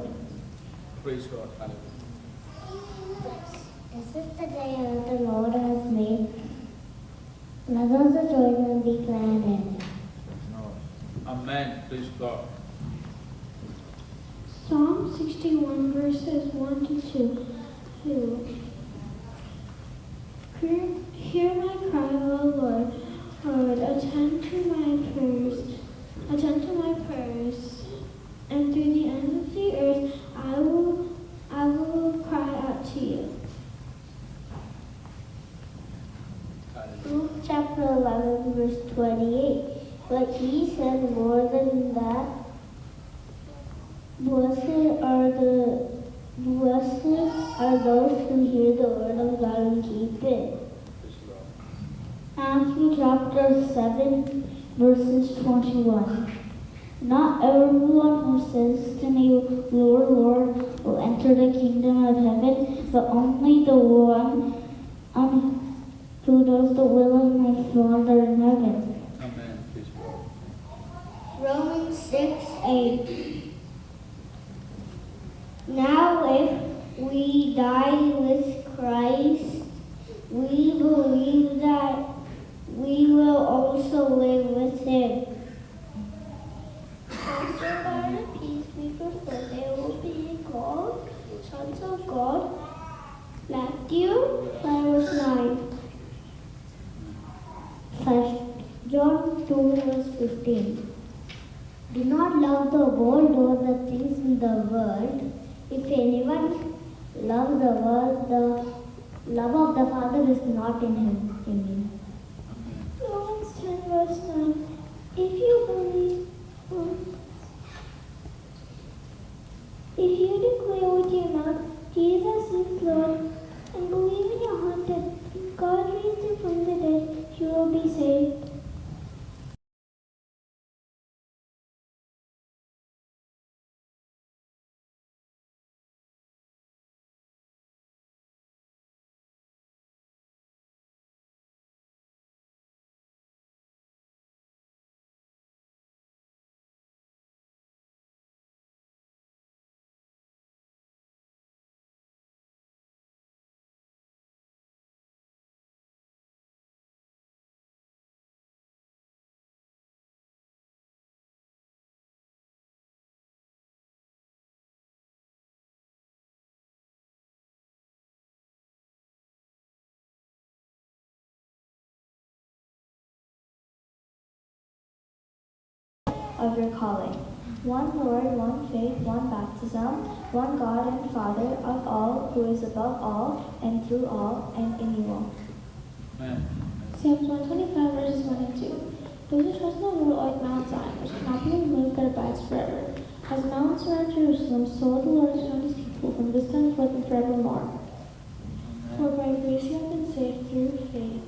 S1: Praise God. Hallelujah.
S5: This is the day that the Lord has made. Let us rejoice and be glad in it.
S1: Amen. Praise God.
S4: Psalm 61 verses 1 to 2. Hear my cry, O Lord. Lord, attend to my prayers. Attend to my prayers. And through the ends of the earth, I will cry out to you.
S5: Luke chapter 11 verse 28. But he said more than that, Blessed are those who hear the word of God and keep it. Matthew chapter 7 verses 21. Not everyone who says to me, Lord, Lord, will enter the kingdom of heaven, but only the one who does the will of my Father in heaven.
S1: Amen. Praise God.
S5: Romans 6:8. Now if we die with Christ, we believe that we will also live with him.
S4: Also by the peace we prefer, they will be called sons of God. Matthew 5 verse 9.
S5: 1 John 2 verse 15. Do not love the world or the things in the world. If anyone loves the world, the love of the Father is not in him. Amen.
S4: Romans 10 verse 9. If you declare with your mouth Jesus is Lord and believe in your heart that God raised him from the dead, you will be saved.
S6: Of your calling. One Lord, one faith, one baptism, one God and Father of all, who is above all, and through all, and in you all.
S1: Amen.
S4: Psalms 125 verses 1 and 2. Those who trust in the Lord are like Mount Zion, which cannot be removed, that abides forever. As the mountains surround Jerusalem, so the Lord has surrounded his people from this time forth and forevermore. For by grace you have been saved through faith,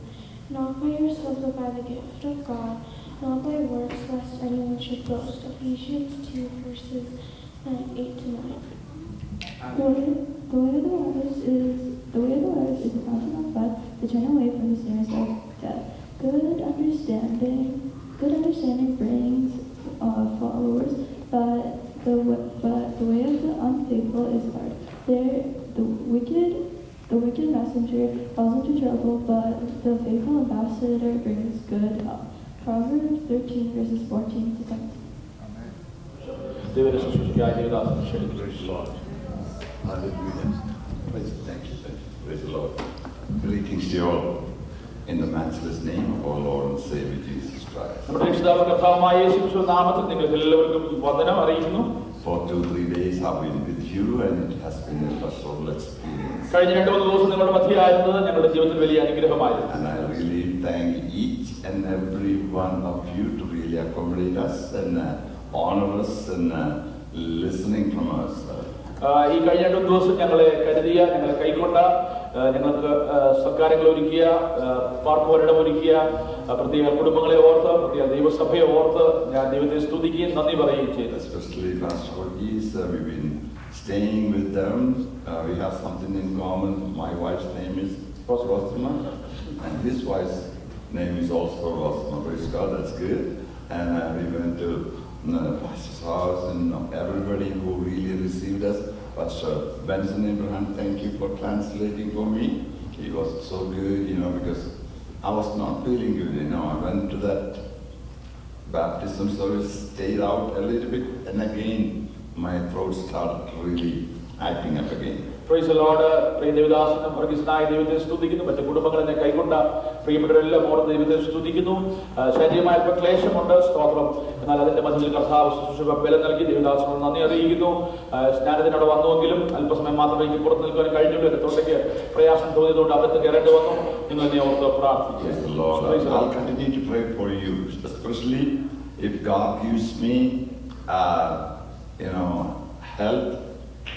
S4: not by yourselves, but by the gift of God, not by works, lest anyone should boast. Ephesians 2 verses 8 to 9.
S6: The way of the waters is the fountain of God to turn away from the snares of death. Good understanding brings followers, but the way of the unfaithful is hard. The wicked messenger falls into trouble, but the faithful ambassador brings good help. Proverbs 13 verses 14 to 17.
S1: ദൈവത്തെ ശുശ്രൂഷയ്ക്കായി ദേവദാസനെ ക്ഷണിക്കുന്നു.
S7: Praise the Lord. Hallelujah. Thank you. Praise the Lord. Greetings to you all in the matchless name of our Lord and Savior Jesus Christ.
S1: നമ്മുടെ രക്ഷിതാവ് കർത്താവായ യേശുക്രിസ്തുവിന്റെ നാമത്തിൽ നിങ്ങൾക്ക് എല്ലാവർക്കും വന്ദനം അറിയിക്കുന്നു.
S7: For 2-3 days I've been with you and it has been a pastoral experience.
S1: കഴിഞ്ഞ 2-3 ദിവസം നിങ്ങളുടെ മധ്യയായിരുന്നത് ഞങ്ങളുടെ ജീവിതത്തിൽ വലിയ അനുഗ്രഹമായിരുന്നു.
S7: And I really thank each and every one of you to really accommodate us and honor us and listening from us.
S1: ഈ കഴിഞ്ഞ 2 ദിവസം ഞങ്ങളെ കൈക്കൊണ്ട ഞങ്ങൾക്ക് സൽക്കാരങ്ങൾ ഒരുക്കിയ പാർക്കുവരിടം ഒരുക്കിയ പ്രത്യേക കുടുംബങ്ങളെ ഓർത്ത് പ്രത്യേക ദൈവസഭയെ ഓർത്ത് ഞാൻ ദൈവത്തെ സ്തുതിക്കുകയും നന്ദി പറയുകയും ചെയ്തു.
S7: Especially Pastor Varghese, we've been staying with them. We have something in common. My wife's name is Rosima and his wife's name is also Rosima. Praise God, that's good. And we went to Pastor's house and everybody who really received us. Pastor Benson Abraham, thank you for translating for me. He was so good, because I was not feeling good, I went to that baptism service, stayed out a little bit, and again my throat started really acting up again.
S1: Praise the Lord. പ്രിയ ദേവദാസനും വർഗീസനായ ദൈവത്തെ സ്തുതിക്കുന്നു. മറ്റു കുടുംബങ്ങളെ കൈക്കൊണ്ട പ്രിയപ്പെട്ടവരെല്ലാം ഓർത്ത് ദൈവത്തെ സ്തുതിക്കുന്നു. ശാരീരികമായ അല്പ ക്ലേശമുണ്ട്, സ്തോത്രം. എന്നാൽ അതിന്റെ മധ്യത്തിൽ കർത്താവ് ശുശ്രൂഷ ബലം നൽകി ദൈവദാസനോട് നന്ദി അറിയിക്കുന്നു. സ്നാനത്തിനവിടെ വന്നുവെങ്കിലും അല്പസമയം മാത്രമേ എനിക്ക് പുറത്ത് നിൽക്കാൻ കഴിഞ്ഞുള്ളൂ. തൊണ്ടയ്ക്ക് പ്രയാസം തോന്നിയതുകൊണ്ട് അകത്ത് കയറേണ്ടി വന്നു. നിങ്ങൾ എന്നെ ഓർത്ത് പ്രാർത്ഥിക്കുക.
S7: I'll continue to pray for you, especially if God gives me health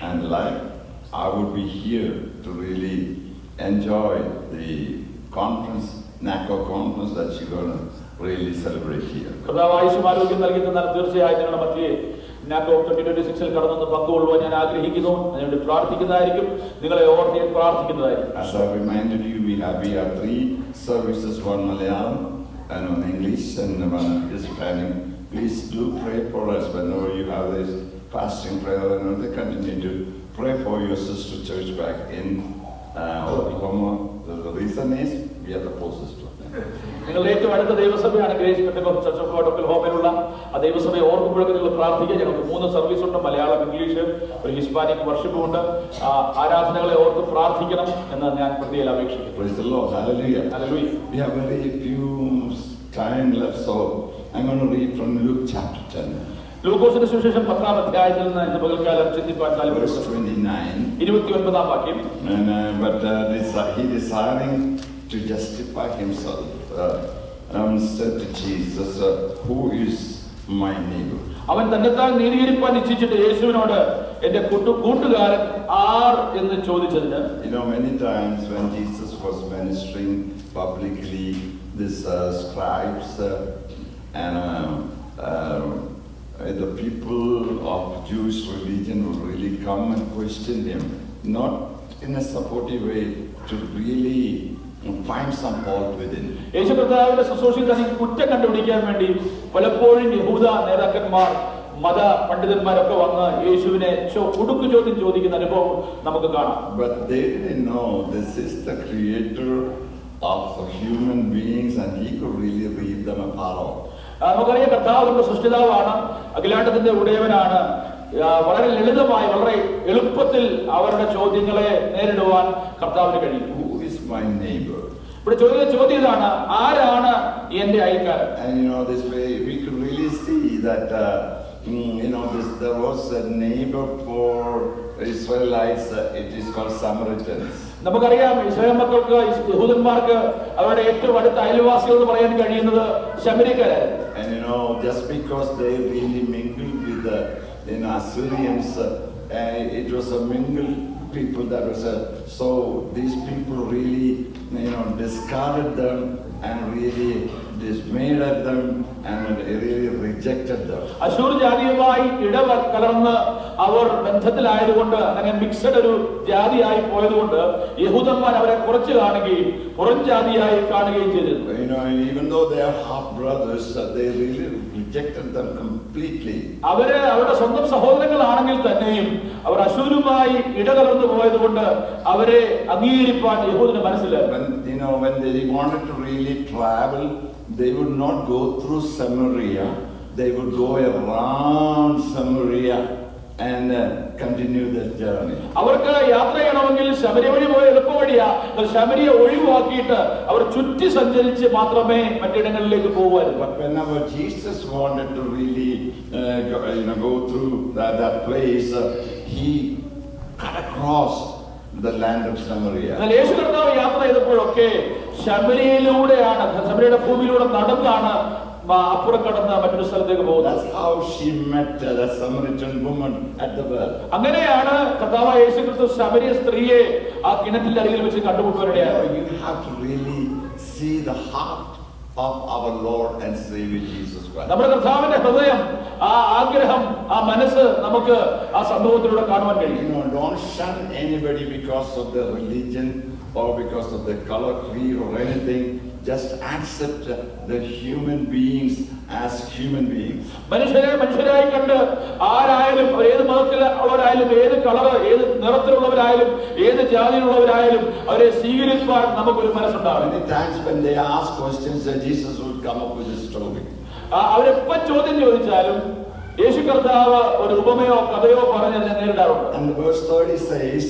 S7: and life. I would be here to really enjoy the conference, NACO conference that you're going to really celebrate here.
S1: ആരോഗ്യം നൽകി തന്നാൽ തീർച്ചയായും നിങ്ങളുടെ മധ്യേ NACO 2026 കടന്നു പങ്കുകൊള്ളുവാൻ ഞാൻ ആഗ്രഹിക്കുന്നു. അതിനുവേണ്ടി പ്രാർത്ഥിക്കുന്നതായിരിക്കും. നിങ്ങളെ ഓർത്ത് ഞാൻ പ്രാർത്ഥിക്കുന്നതായിരിക്കും.
S7: As I reminded you, we have 3 services, one Malayalam and one English and one Hispanic. Please do pray for us whenever you have this fasting prayer and they continue to pray for your sister church back in Oklahoma. The reason is we are the closest to them.
S1: നിങ്ങളുടെ ഏറ്റവും അടുത്ത ദൈവസഭയാണ് grace pentecost church of God ഒക്ലഹോമയിലുള്ള ആ ദൈവസഭയെ ഓർക്കുമ്പോഴൊക്കെ നിങ്ങൾ പ്രാർത്ഥിക്കുക. ഞങ്ങൾക്ക് 3 സർവീസ് ഉണ്ട്, മലയാളം, ഇംഗ്ലീഷ്, ഒരു ഹിസ്പാനിക് വർഷിപ്പും ഉണ്ട്. ആരാധനകളെ ഓർത്ത് പ്രാർത്ഥിക്കണം എന്ന് ഞാൻ പ്രത്യേകം അപേക്ഷിക്കുന്നു.
S7: Praise the Lord. Hallelujah.
S1: Hallelujah.
S7: We have very few time left, so I'm going to read from Luke chapter 10.
S1: ലൂക്കോസിന്റെ സുവിശേഷം 10-ാം അധ്യായത്തിൽ നിന്ന് ഇന്ന് പകൽക്കാലം ചിന്തിപ്പാൻ
S7: Verse
S1: താല്പര്യപ്പെടുന്നു.
S7: 29.
S1: 29-ാം വാക്യം.
S7: But he desiring to justify himself said to Jesus, who is my neighbor?
S1: അവൻ തന്നെത്താൻ നീതീകരിപ്പാൻ ഇച്ഛിച്ചിട്ട് യേശുവിനോട് എന്റെ കൂട്ടുകാരൻ ആർ എന്ന് ചോദിച്ചതിന്,
S7: Many times when Jesus was ministering publicly, these scribes and the people of Jewish religion would really come and question him, not in a supportive way, to really find some fault within.
S1: യേശു കർത്താവിന്റെ ശുശ്രൂഷയിൽ തനിക്ക് കുറ്റം കണ്ടുപിടിക്കാൻ വേണ്ടി പലപ്പോഴും യഹൂദ നേതാക്കന്മാർ, മത പണ്ഡിതന്മാരൊക്കെ വന്ന് യേശുവിനെ കുടുക്കു ചോദ്യം ചോദിക്കുന്ന അനുഭവം നമുക്ക് കാണാം.
S7: But they didn't know this is the creator of human beings and he could really read them apart.
S1: നമുക്കറിയാം കർത്താവിന്റെ സൃഷ്ടിതാവാണ്, അഖിലാണ്ടത്തിന്റെ ഉടയവനാണ്. വളരെ ലളിതമായി വളരെ എളുപ്പത്തിൽ അവരുടെ ചോദ്യങ്ങളെ നേരിടുവാൻ കർത്താവിന് കഴിയും.
S7: Who is my neighbor?
S1: ഇവിടെ ചോദ്യം ഇതാണ്, ആരാണ് എന്റെ അയൽക്കാരൻ?
S7: And this way we could really see that there was a neighbor for Israelites. It is called Samaritans.
S1: നമുക്കറിയാം ഇസ്രായേൽ മക്കൾക്ക്, യഹൂദന്മാർക്ക് അവരുടെ ഏറ്റവും അടുത്ത അയൽവാസികൾ എന്ന് പറയാൻ കഴിയുന്നത് ശമര്യക്കാരായിരുന്നു.
S7: And just because they really mingled with the Assyrians, it was a mingled people that was so these people really discarded them and really dismayed at them and really rejected them.
S1: അശൂർ ജാതിയുമായി ഇടകലർന്ന് അവർ ബന്ധത്തിലായതുകൊണ്ട്, അങ്ങനെ mixed ഒരു ജാതിയായി പോയതുകൊണ്ട് യഹൂദന്മാർ അവരെ കുറച്ച് കാണുകയും പുറം ജാതിയായി കാണുകയും ചെയ്തിരുന്നു.
S7: You know, even though they are half brothers, they really rejected them completely.
S1: അവരുടെ സ്വന്തം സഹോദരങ്ങളാണെങ്കിൽ തന്നെയും അവർ അശൂരുമായി ഇടകലർന്നു പോയതുകൊണ്ട് അവരെ അംഗീകരിപ്പാൻ യഹൂദന് മനസ്സിലായി.
S7: When they wanted to really travel, they would not go through Samaria. They would go around Samaria and continue their journey.
S1: അവർക്ക് യാത്ര ചെയ്യണമെങ്കിൽ ശമരിയ വഴി പോയ എളുപ്പവഴിയാ. ശമരിയ ഒഴിവാക്കിയിട്ട് അവർ ചുറ്റി സഞ്ചരിച്ച് മാത്രമേ മറ്റിടങ്ങളിലേക്ക് പോകുവായിരുന്നു.
S7: But whenever Jesus wanted to really go through that place, he cut across the land of Samaria.
S1: എന്നാൽ യേശു കർത്താവ് യാത്ര ചെയ്തപ്പോഴൊക്കെ ശമരിയയിലൂടെയാണ്, ശമരിയയുടെ ഭൂമിയിലൂടെ നടന്നാണ് അപ്പുറം കടന്ന് മറ്റൊരു സ്ഥലത്തേക്ക് പോകുന്നത്.
S7: That's how she met the Samaritan woman at the well.
S1: അങ്ങനെയാണ് കർത്താവായ യേശു ക്രിസ്തു ശമരിയ സ്ത്രീയെ ആ കിണറ്റിന്റെ അരികിൽ വെച്ച് കണ്ടുമുട്ടുവാനിടയായത്.
S7: You have to really see the heart of our Lord and Savior Jesus Christ.
S1: നമ്മുടെ കർത്താവിന്റെ ഹൃദയം, ആ ആഗ്രഹം, ആ മനസ്സ് നമുക്ക് ആ സംഭവത്തിലൂടെ കാണുവാൻ കഴിയും.
S7: Don't shun anybody because of their religion or because of their color, creed or anything. Just accept the human beings as human beings.
S1: മനുഷ്യരായി കണ്ട് ആരായാലും, ഏത് മതത്തിലുള്ളവരായാലും, ഏത് കളർ, ഏത് നിറത്തിലുള്ളവരായാലും, ഏത് ജാതിയിലുള്ളവരായാലും അവരെ സ്വീകരിക്കാൻ നമുക്കൊരു മനസ്സുണ്ടാവും.
S7: Many times when they ask questions, Jesus would come up with a story.
S1: അവരെപ്പം ചോദ്യം ചോദിച്ചാലും യേശു കർത്താവ് ഒരു ഉപമയോ കഥയോ പറഞ്ഞ് അതിനെ നേരിടാറുണ്ട്.
S7: And verse 30 says,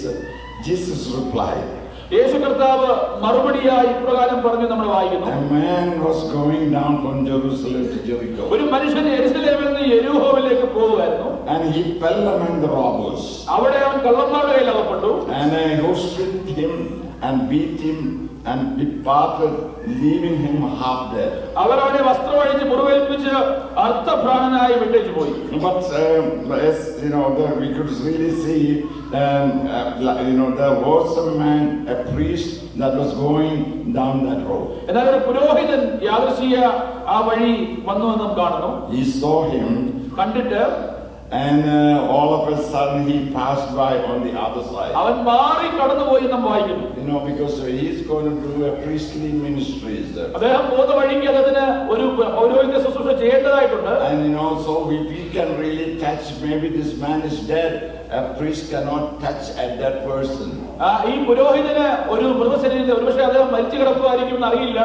S7: Jesus replied.
S1: യേശു കർത്താവ് മറുപടിയായി ഇപ്രകാരം പറഞ്ഞു നമ്മൾ വായിക്കുന്നു.
S7: A man was going down from Jerusalem to Jericho.
S1: ഒരു മനുഷ്യൻ യെരൂശലേമിൽ നിന്ന് യെരിഹോവിലേക്ക് പോകുമായിരുന്നു.
S7: And he fell among the robbers.
S1: അവിടെ അവൻ കള്ളന്മാരുടെ കയ്യിൽ അകപ്പെട്ടു.
S7: And who stripped him and beat him and departed, leaving him half dead.
S1: അവർ അവനെ വസ്ത്രമഴിച്ച് മുറിവേൽപ്പിച്ച് അർത്ഥഭ്രാന്തനായി വിട്ടേച്ചു പോയി.
S7: But as we could really see, there was a man, a priest that was going down that road.
S1: എന്നാൽ ഒരു പുരോഹിതൻ യാദൃശ്ചിക ആ വഴി വന്നു എന്ന് നാം കാണുന്നു.
S7: He saw him,
S1: കണ്ടിട്ട്
S7: and all of a sudden he passed by on the other side.
S1: അവൻ മാറി കടന്നുപോയി നാം വായിക്കുന്നു.
S7: Because he's going to do a priestly ministry.
S1: അദ്ദേഹം പോകുന്ന വഴിക്ക് അദ്ദേഹത്തിന് ഒരു പൗരോഹിത്യ ശുശ്രൂഷ ചെയ്യേണ്ടതായിട്ടുണ്ട്.
S7: And so we can really touch, maybe this man is dead, a priest cannot touch at that person.
S1: ഈ പുരോഹിതന് ഒരു മൃതശരീരത്തെ, ഒരുപക്ഷെ അദ്ദേഹം മരിച്ചു കിടക്കുമായിരിക്കും എന്നറിയില്ല.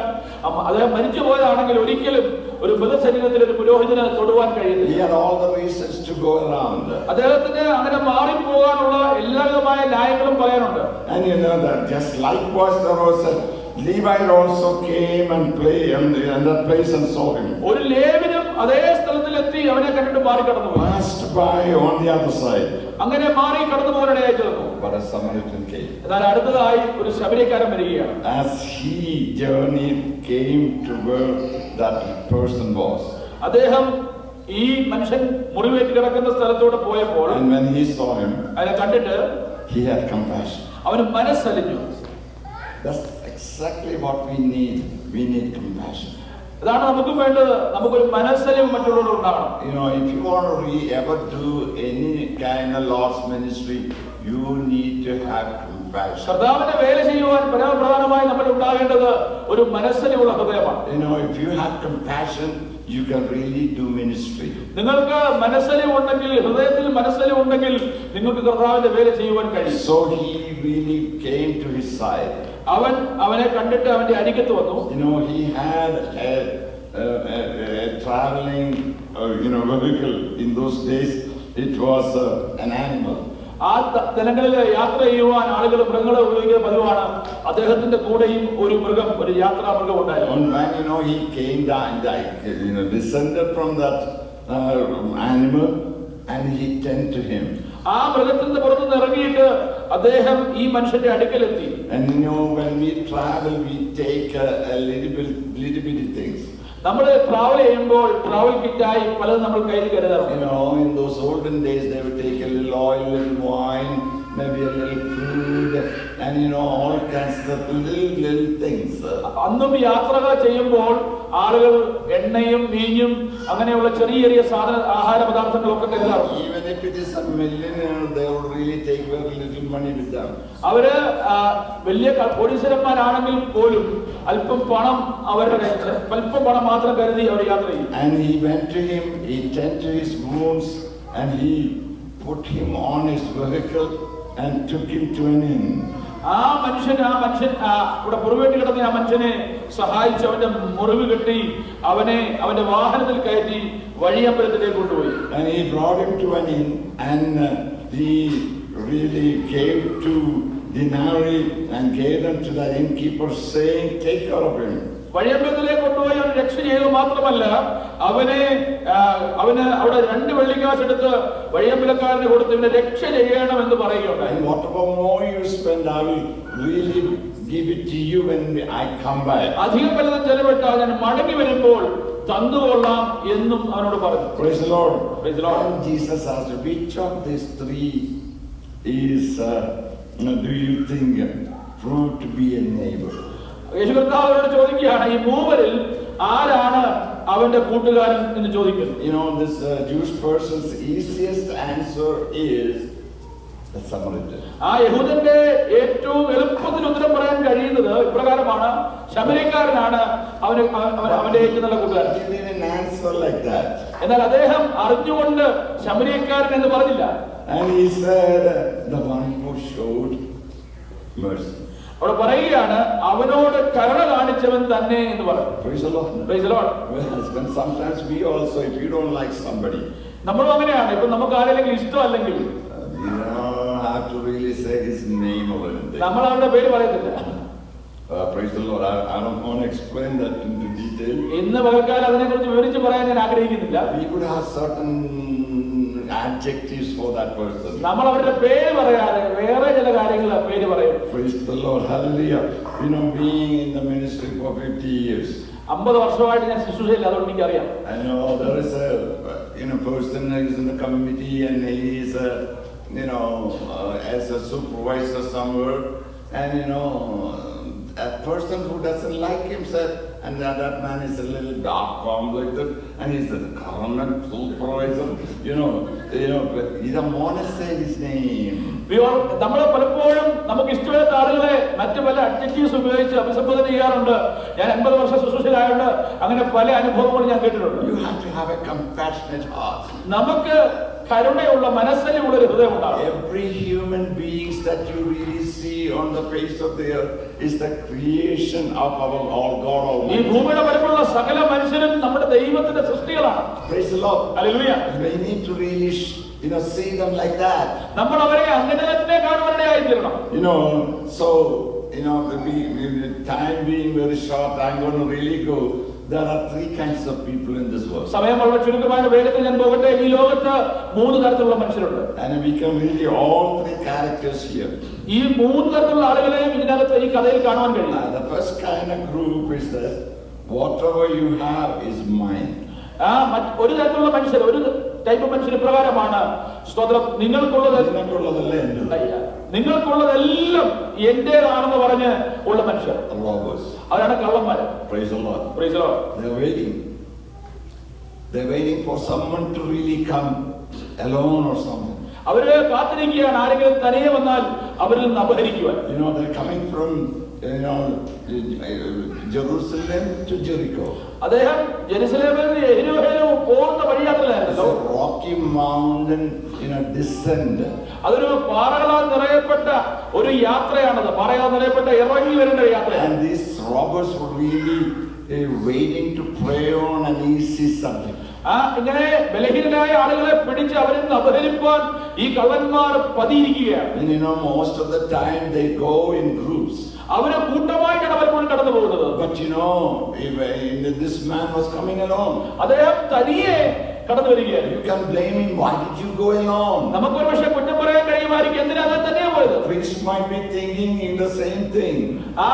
S1: അദ്ദേഹം മരിച്ചു പോയതാണെങ്കിൽ ഒരിക്കലും ഒരു മൃതശരീരത്തിൽ ഒരു പുരോഹിതന് തൊടുവാൻ കഴിയുന്നില്ല.
S7: He had all the reasons to go around.
S1: അദ്ദേഹത്തിന് അങ്ങനെ മാറിപ്പോകാനുള്ള എല്ലാവിധമായ ന്യായങ്ങളും പറയാനുണ്ട്.
S7: And that just likewise there was a Levite also came and played in that place and saw him.
S1: ഒരു ലേവ്യനും അതേ സ്ഥലത്തിലെത്തി അവനെ കണ്ടിട്ട് മാറി കടന്നുപോയി.
S7: Passed by on the other side.
S1: അങ്ങനെ മാറി കടന്നു പോകാനിടയായി തീർന്നു.
S7: But a Samaritan came.
S1: എന്നാൽ അടുത്തതായി ഒരു ശമരിയക്കാരൻ വരികയാണ്.
S7: As he journeyed, came to where that person was.
S1: അദ്ദേഹം ഈ മനുഷ്യൻ മുറിവേറ്റ് കിടക്കുന്ന സ്ഥലത്തോടെ പോയപ്പോൾ,
S7: And when he saw him,
S1: അതിനെ കണ്ടിട്ട്
S7: he had compassion.
S1: അവന് മനസ്സലിഞ്ഞു.
S7: That's exactly what we need. We need compassion.
S1: അതാണ് നമുക്കും വേണ്ടത്. നമുക്കൊരു മനസ്സലിവ് മറ്റുള്ളവരോട് ഉണ്ടാകണം.
S7: If you want to ever do any kind of Lord's ministry, you need to have compassion.
S1: കർത്താവിന്റെ വേല ചെയ്യുവാൻ പരമപ്രധാനമായി നമ്മൾ ഉണ്ടാകേണ്ടത് ഒരു മനസ്സലിവുള്ള ഹൃദയമാണ്.
S7: If you have compassion, you can really do ministry.
S1: നിങ്ങൾക്ക് മനസ്സലിവുണ്ടെങ്കിൽ, ഹൃദയത്തിൽ മനസ്സലിവുണ്ടെങ്കിൽ നിങ്ങൾക്ക് കർത്താവിന്റെ വേല ചെയ്യുവാൻ കഴിയും.
S7: So he really came to his side.
S1: അവനെ കണ്ടിട്ട് അവന്റെ അരികത്ത് വന്നു.
S7: He had a traveling vehicle. In those days it was an animal.
S1: ആ ദിനങ്ങളിൽ യാത്ര ചെയ്യുവാൻ ആളുകൾ മൃഗങ്ങളെ ഉപയോഗിക്കുന്ന പതിവാണ്. അദ്ദേഹത്തിന്റെ കൂടെയും ഒരു മൃഗം, ഒരു യാത്രാ മൃഗം ഉണ്ടായിരുന്നു.
S7: When he came down, descended from that animal and he turned to him.
S1: ആ മൃഗത്തിന്റെ പുറത്തുനിന്ന് ഇറങ്ങിയിട്ട് അദ്ദേഹം ഈ മനുഷ്യന്റെ അടുക്കലെത്തി.
S7: And when we travel, we take a little bitty things.
S1: നമ്മൾ ട്രാവൽ ചെയ്യുമ്പോൾ ട്രാവൽ കിറ്റായി പലതും നമ്മൾ കയ്യിൽ കരുതാറുണ്ട്.
S7: In those olden days, they would take a little oil, a little wine, maybe a little food, and all kinds of little things.
S1: അന്നും യാത്രകൾ ചെയ്യുമ്പോൾ ആളുകൾ എണ്ണയും വീഞ്ഞും അങ്ങനെയുള്ള ചെറിയ ചെറിയ ആഹാര പദാർത്ഥങ്ങളൊക്കെ കരുതാറുണ്ട്.
S7: Even if it is a millionaire, they will really take very little money with them.
S1: അവര് വലിയ കോടീശ്വരന്മാരാണെങ്കിൽ പോലും അല്പം പണം അവരുടെ അല്പം പണം മാത്രം കരുതി അവർ യാത്ര ചെയ്യും.
S7: And he went to him, he tended to his wounds, and he put him on his vehicle and took him to an inn.
S1: ആ മനുഷ്യൻ ഇവിടെ മുറിവേറ്റ് കിടന്ന ആ മനുഷ്യനെ സഹായിച്ച് അവന്റെ മുറിവ് കെട്ടി അവന്റെ വാഹനത്തിൽ കയറ്റി വഴിയമ്പലത്തിലേക്ക് കൊണ്ടുപോയി.
S7: And he brought him to an inn, and he really gave 2 denarii and gave them to the innkeeper, saying, "Take care of him."
S1: വഴിയമ്പലത്തിലേക്ക് കൊണ്ടുപോയി അവൻ രക്ഷ ചെയ്യുക മാത്രമല്ല അവന് അവിടെ 2 വെള്ളിക്കാശ് എടുത്ത് വഴിയമ്പലക്കാരന് കൊടുത്ത് ഇവനെ രക്ഷ ചെയ്യണമെന്ന് പറയുകയുണ്ടായി.
S7: And whatever more you spend, I will really give it to you when I come back.
S1: അധികം വലുതും ചെലവിട്ടാൽ ഞാൻ മടങ്ങി വരുമ്പോൾ തന്നുകൊള്ളാം എന്നും അവനോട് പറഞ്ഞു.
S7: Praise the Lord.
S1: Praise the Lord.
S7: And Jesus asked, which of these 3 is, do you think, proved to be a neighbor?
S1: യേശു കർത്താവിനോട് ചോദിക്കുകയാണ്, ഈ 3 ആരാണ് അവന്റെ കൂട്ടുകാരൻ എന്ന് ചോദിക്കുന്നു.
S7: This Jewish person's easiest answer is the Samaritan.
S1: ആ യഹൂദന്റെ ഏറ്റവും എളുപ്പത്തിൽ ഉത്തരം പറയാൻ കഴിയുന്നത് ഇപ്രകാരമാണ്, ശമര്യക്കാരനാണ് അവന്റെ ഏറ്റവും നല്ല കൂട്ടുകാരൻ.
S7: He didn't answer like that.
S1: എന്നാൽ അദ്ദേഹം അറിഞ്ഞുകൊണ്ട് ശമര്യക്കാരൻ എന്ന് പറഞ്ഞില്ല.
S7: And he said, the one who showed mercy.
S1: അവിടെ പറയുകയാണ്, അവനോട് കരുണ കാണിച്ചവൻ തന്നെ എന്ന് പറഞ്ഞു.
S7: Praise the Lord.
S1: Praise the Lord.
S7: Well, sometimes we also, if you don't like somebody,
S1: നമ്മളും അങ്ങനെയാണ്. ഇപ്പൊ നമുക്ക് ആരെങ്കിലും ഇഷ്ടമല്ലെങ്കിൽ
S7: you don't have to really say his name or anything.
S1: നമ്മൾ അവരുടെ പേര് പറയത്തില്ല.
S7: Praise the Lord. I don't want to explain that into detail.
S1: ഇന്ന് പകൽക്കാലം അതിനെ കുറിച്ച് വിവരിച്ച് പറയാൻ ഞാൻ ആഗ്രഹിക്കുന്നില്ല.
S7: We could have certain adjectives for that person.
S1: നമ്മൾ അവരുടെ പേര് പറയാതെ വേറെ ചില കാര്യങ്ങൾ പേര് പറയും.
S7: Praise the Lord. Hallelujah. Being in the ministry for 50 years.
S1: 50 വർഷമായിട്ട് ഞാൻ ശുശ്രൂഷയില്ല, അതുകൊണ്ട് എനിക്കറിയാം.
S7: I know there is a person who is in the committee and he is as a supervisor somewhere, and a person who doesn't like himself, and that man is a little dark complected, and he's the government supervisor. But he don't want to say his name.
S1: നമ്മൾ പലപ്പോഴും നമുക്ക് ഇഷ്ടമില്ലാത്ത ആളുകളെ മറ്റു പല adjectives ഉപയോഗിച്ച് അഭിസംബോധന ചെയ്യാറുണ്ട്. ഞാൻ 50 വർഷം ശുശ്രൂഷയിലായുണ്ട്, അങ്ങനെ പല അനുഭവങ്ങളും ഞാൻ കേട്ടിട്ടുണ്ട്.
S7: You have to have a compassionate heart.
S1: നമുക്ക് കരുണയുള്ള മനസ്സിലുള്ള ഒരു ഹൃദയം ഉണ്ടാകും.
S7: Every human beings that you really see on the face of the earth is the creation of our God Almighty.
S1: ഈ ഭൂമിയുടെ പരപ്പുള്ള സകല മനുഷ്യരും നമ്മുടെ ദൈവത്തിന്റെ സൃഷ്ടികളാണ്.
S7: Praise the Lord.
S1: Hallelujah.
S7: We need to really see them like that.
S1: നമ്മൾ അവരെ അങ്ങനെ തന്നെ കാണുവാനായി തീരണം.
S7: So the time being very short, I'm going to really go. There are 3 kinds of people in this world.
S1: സമയം വളരെ ചുരുക്കമായ വേഗത്തിൽ ഞാൻ പോകട്ടെ. ഈ ലോകത്ത് 3 തരത്തിലുള്ള മനുഷ്യരുണ്ട്.
S7: And we can really all 3 characters here.
S1: ഈ 3 തരത്തിലുള്ള ആളുകളെയും ഇതിനകത്ത് ഈ കഥയിൽ കാണുവാൻ കഴിയും.
S7: The first kind of group is that whatever you have is mine.
S1: ഒരു തരത്തിലുള്ള മനുഷ്യർ, ഒരു ടൈപ്പ് മനുഷ്യർ പ്രകാരമാണ്, സ്തോത്രം, നിങ്ങൾക്കുള്ളതെല്ലാം എന്റേതാണെന്ന് പറഞ്ഞ് ഉള്ള മനുഷ്യർ. അവരാണ് കള്ളന്മാര്.
S7: Praise the Lord.
S1: Praise the Lord.
S7: They're waiting for someone to really come alone or something.
S1: അവര് കാത്തിരിക്കുകയാണ് ആരെങ്കിലും തനിയെ വന്നാൽ അവരിൽ നിന്ന് അപഹരിക്കുവാൻ.
S7: They're coming from Jerusalem to Jericho.
S1: അദ്ദേഹം ജെറുസലേമിൽ നിന്ന് യെരിഹോയിലേക്ക് പോകുന്ന വഴിയാത്രയിലായിരുന്നു.
S7: Rocky mountain descent.
S1: അതൊരു പാറകളാൽ നിറയപ്പെട്ട ഒരു യാത്രയാണത്. പാറകളാൽ നിറയപ്പെട്ട ഇറങ്ങി വരേണ്ട യാത്രയാണ്.
S7: And these robbers were really waiting to prey on an easy subject.
S1: ഇങ്ങനെ ബലഹീനരായ ആളുകളെ പിടിച്ച് അവരിൽ നിന്ന് അപഹരിപ്പാൻ ഈ കള്ളന്മാർ പതിയിരിക്കുകയാണ്.
S7: And most of the time they go in groups.
S1: അവര് കൂട്ടമായിട്ടാണ് പലപ്പോഴും കടന്നു പോകുന്നത്.
S7: But this man was coming alone.
S1: അദ്ദേഹം തനിയെ കടന്നു വരികയാണ്.
S7: You can blame him. Why did you go alone?
S1: നമുക്കൊരു പക്ഷേ കുറ്റം പറയാൻ കഴിയുമായിരിക്കും, എന്തിനാ അത് തനിയെ പോയത്.
S7: Priest might be thinking in the same thing.
S1: ആ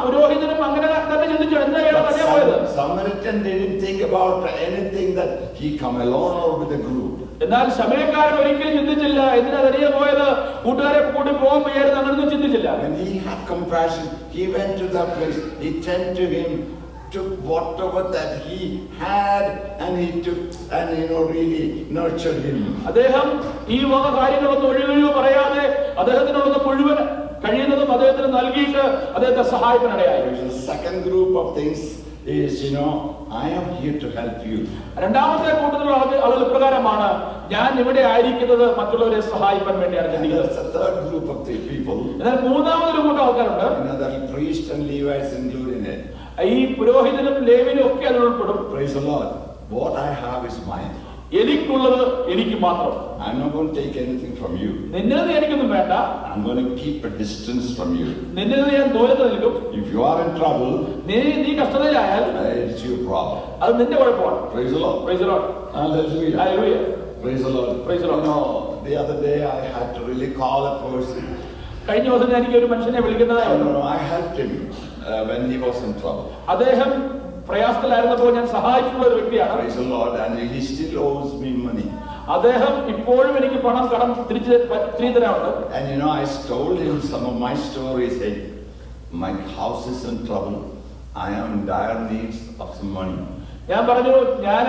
S1: പുരോഹിതനും അങ്ങനെ തന്നെ ചിന്തിച്ചു, എന്താ തനിയെ പോയത്.
S7: Samaritan didn't think about anything that he come alone or with a group.
S1: എന്നാൽ ശമര്യക്കാരൻ ഒരിക്കലും ചിന്തിച്ചില്ല, എന്തിനാ തനിയെ പോയത്, കൂട്ടുകാരെ കൂട്ടി പോകാൻ വയ്യായിരുന്നു, അങ്ങനൊന്നും ചിന്തിച്ചില്ല.
S7: When he had compassion. He went to that place. He tended to him, took whatever that he had, and he took and really nurtured him.
S1: അദ്ദേഹം ഈ വക കാര്യങ്ങളൊന്നും ഒഴികഴിവ് പറയാതെ അദ്ദേഹത്തിനുള്ളത് മുഴുവൻ കഴിയുന്നതും അദ്ദേഹത്തിന് നൽകിയിട്ട് അദ്ദേഹത്തെ സഹായിക്കാനിടയായി.
S7: The second group of things is, I am here to help you.
S1: രണ്ടാമത്തെ കൂട്ടത്തിലുള്ള ആളുകൾ പ്രകാരമാണ്, ഞാൻ ഇവിടെ ആയിരിക്കുന്നത് മറ്റുള്ളവരെ സഹായിക്കാൻ വേണ്ടിയാണ് ചിന്തിക്കുന്നത്.
S7: There's a third group of the people.
S1: എന്നാൽ മൂന്നാമതൊരു കൂട്ടം ആൾക്കാരുണ്ട്.
S7: The priest and Levites included in it.
S1: ഈ പുരോഹിതനും ലേവിനും ഒക്കെ അതിൽ ഉൾപ്പെടും.
S7: Praise the Lord. What I have is mine.
S1: എനിക്കുള്ളത് എനിക്ക് മാത്രം.
S7: I'm not going to take anything from you.
S1: നിന്നിൽ നിന്ന് എനിക്കൊന്നും വേണ്ട.
S7: I'm going to keep a distance from you.
S1: നിന്നിൽ നിന്ന് ഞാൻ ദൂരത്ത് നിൽക്കും.
S7: If you are in trouble,
S1: നീ കഷ്ടതയിലായാൽ
S7: it's your problem.
S1: അത് നിന്റെ കുഴപ്പമാണ്.
S7: Praise the Lord.
S1: Praise the Lord.
S7: Hallelujah.
S1: Hallelujah.
S7: Praise the Lord.
S1: Praise the Lord.
S7: The other day I had to really call a person.
S1: കഴിഞ്ഞ ദിവസം എനിക്ക് ഒരു മനുഷ്യനെ വിളിക്കുന്നതായിരുന്നു.
S7: I helped him when he was in trouble.
S1: അദ്ദേഹം പ്രയാസത്തിലായിരുന്നപ്പോൾ ഞാൻ സഹായിക്കുന്ന ഒരു വ്യക്തിയാണ്.
S7: Praise the Lord. And he still owes me money.
S1: അദ്ദേഹം ഇപ്പോഴും എനിക്ക് കടം തിരിച്ചു തരാറുണ്ട്.
S7: And I told him some of my stories. Hey, my house is in trouble. I am in dire needs of some money.
S1: ഞാൻ പറഞ്ഞു, ഞാൻ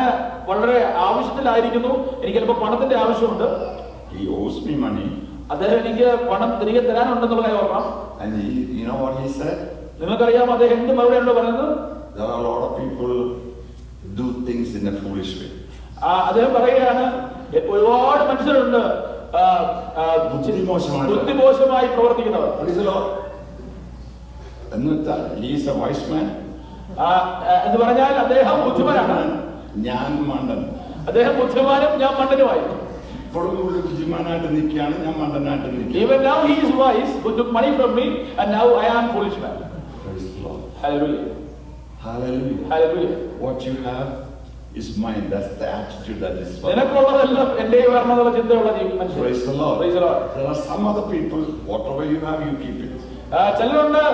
S1: വളരെ ആവശ്യത്തിലായിരിക്കുന്നു, എനിക്ക് ചിലപ്പോൾ പണത്തിന്റെ ആവശ്യമുണ്ട്.
S7: He owes me money.
S1: അദ്ദേഹം എനിക്ക് പണം തിരികെ തരാനുണ്ടെന്നുള്ള കാര്യം ഓർക്കണം.
S7: And you know what he said?
S1: നിങ്ങൾക്കറിയാമോ അദ്ദേഹം എന്ത് മറുപടിയാണോ പറയുന്നത്?
S7: There are a lot of people do things in a foolish way.
S1: അദ്ദേഹം പറയുകയാണ്, ഒരുപാട് മനുഷ്യരുണ്ട് ബുദ്ധിമോശമായി പ്രവർത്തിക്കുന്നവർ.
S7: He is a wise man.
S1: എന്ന് പറഞ്ഞാൽ അദ്ദേഹം ബുദ്ധിമാനാണ്.
S7: ഞാൻ മണ്ടൻ.
S1: അദ്ദേഹം ബുദ്ധിമാനും ഞാൻ മണ്ടനുമായി.
S7: ഇപ്പോഴും ബുദ്ധിമാനായിട്ട് നിൽക്കുകയാണ്, ഞാൻ മണ്ടനായിട്ട് നിൽക്കുകയാണ്.
S1: Even now he is wise, who took money from me, and now I am foolish man.
S7: Praise the Lord.
S1: Hallelujah.
S7: Hallelujah.
S1: Hallelujah.
S7: What you have is mine. That's the attitude that is.
S1: നിനക്കുള്ളതെല്ലാം എൻ്റെ വരണമെന്നുള്ള ചിന്തയുള്ള മനുഷ്യൻ.
S7: Praise the Lord.
S1: Praise the Lord.
S7: There are some other people, whatever you have, you keep it.
S1: ചിലരുണ്ട്,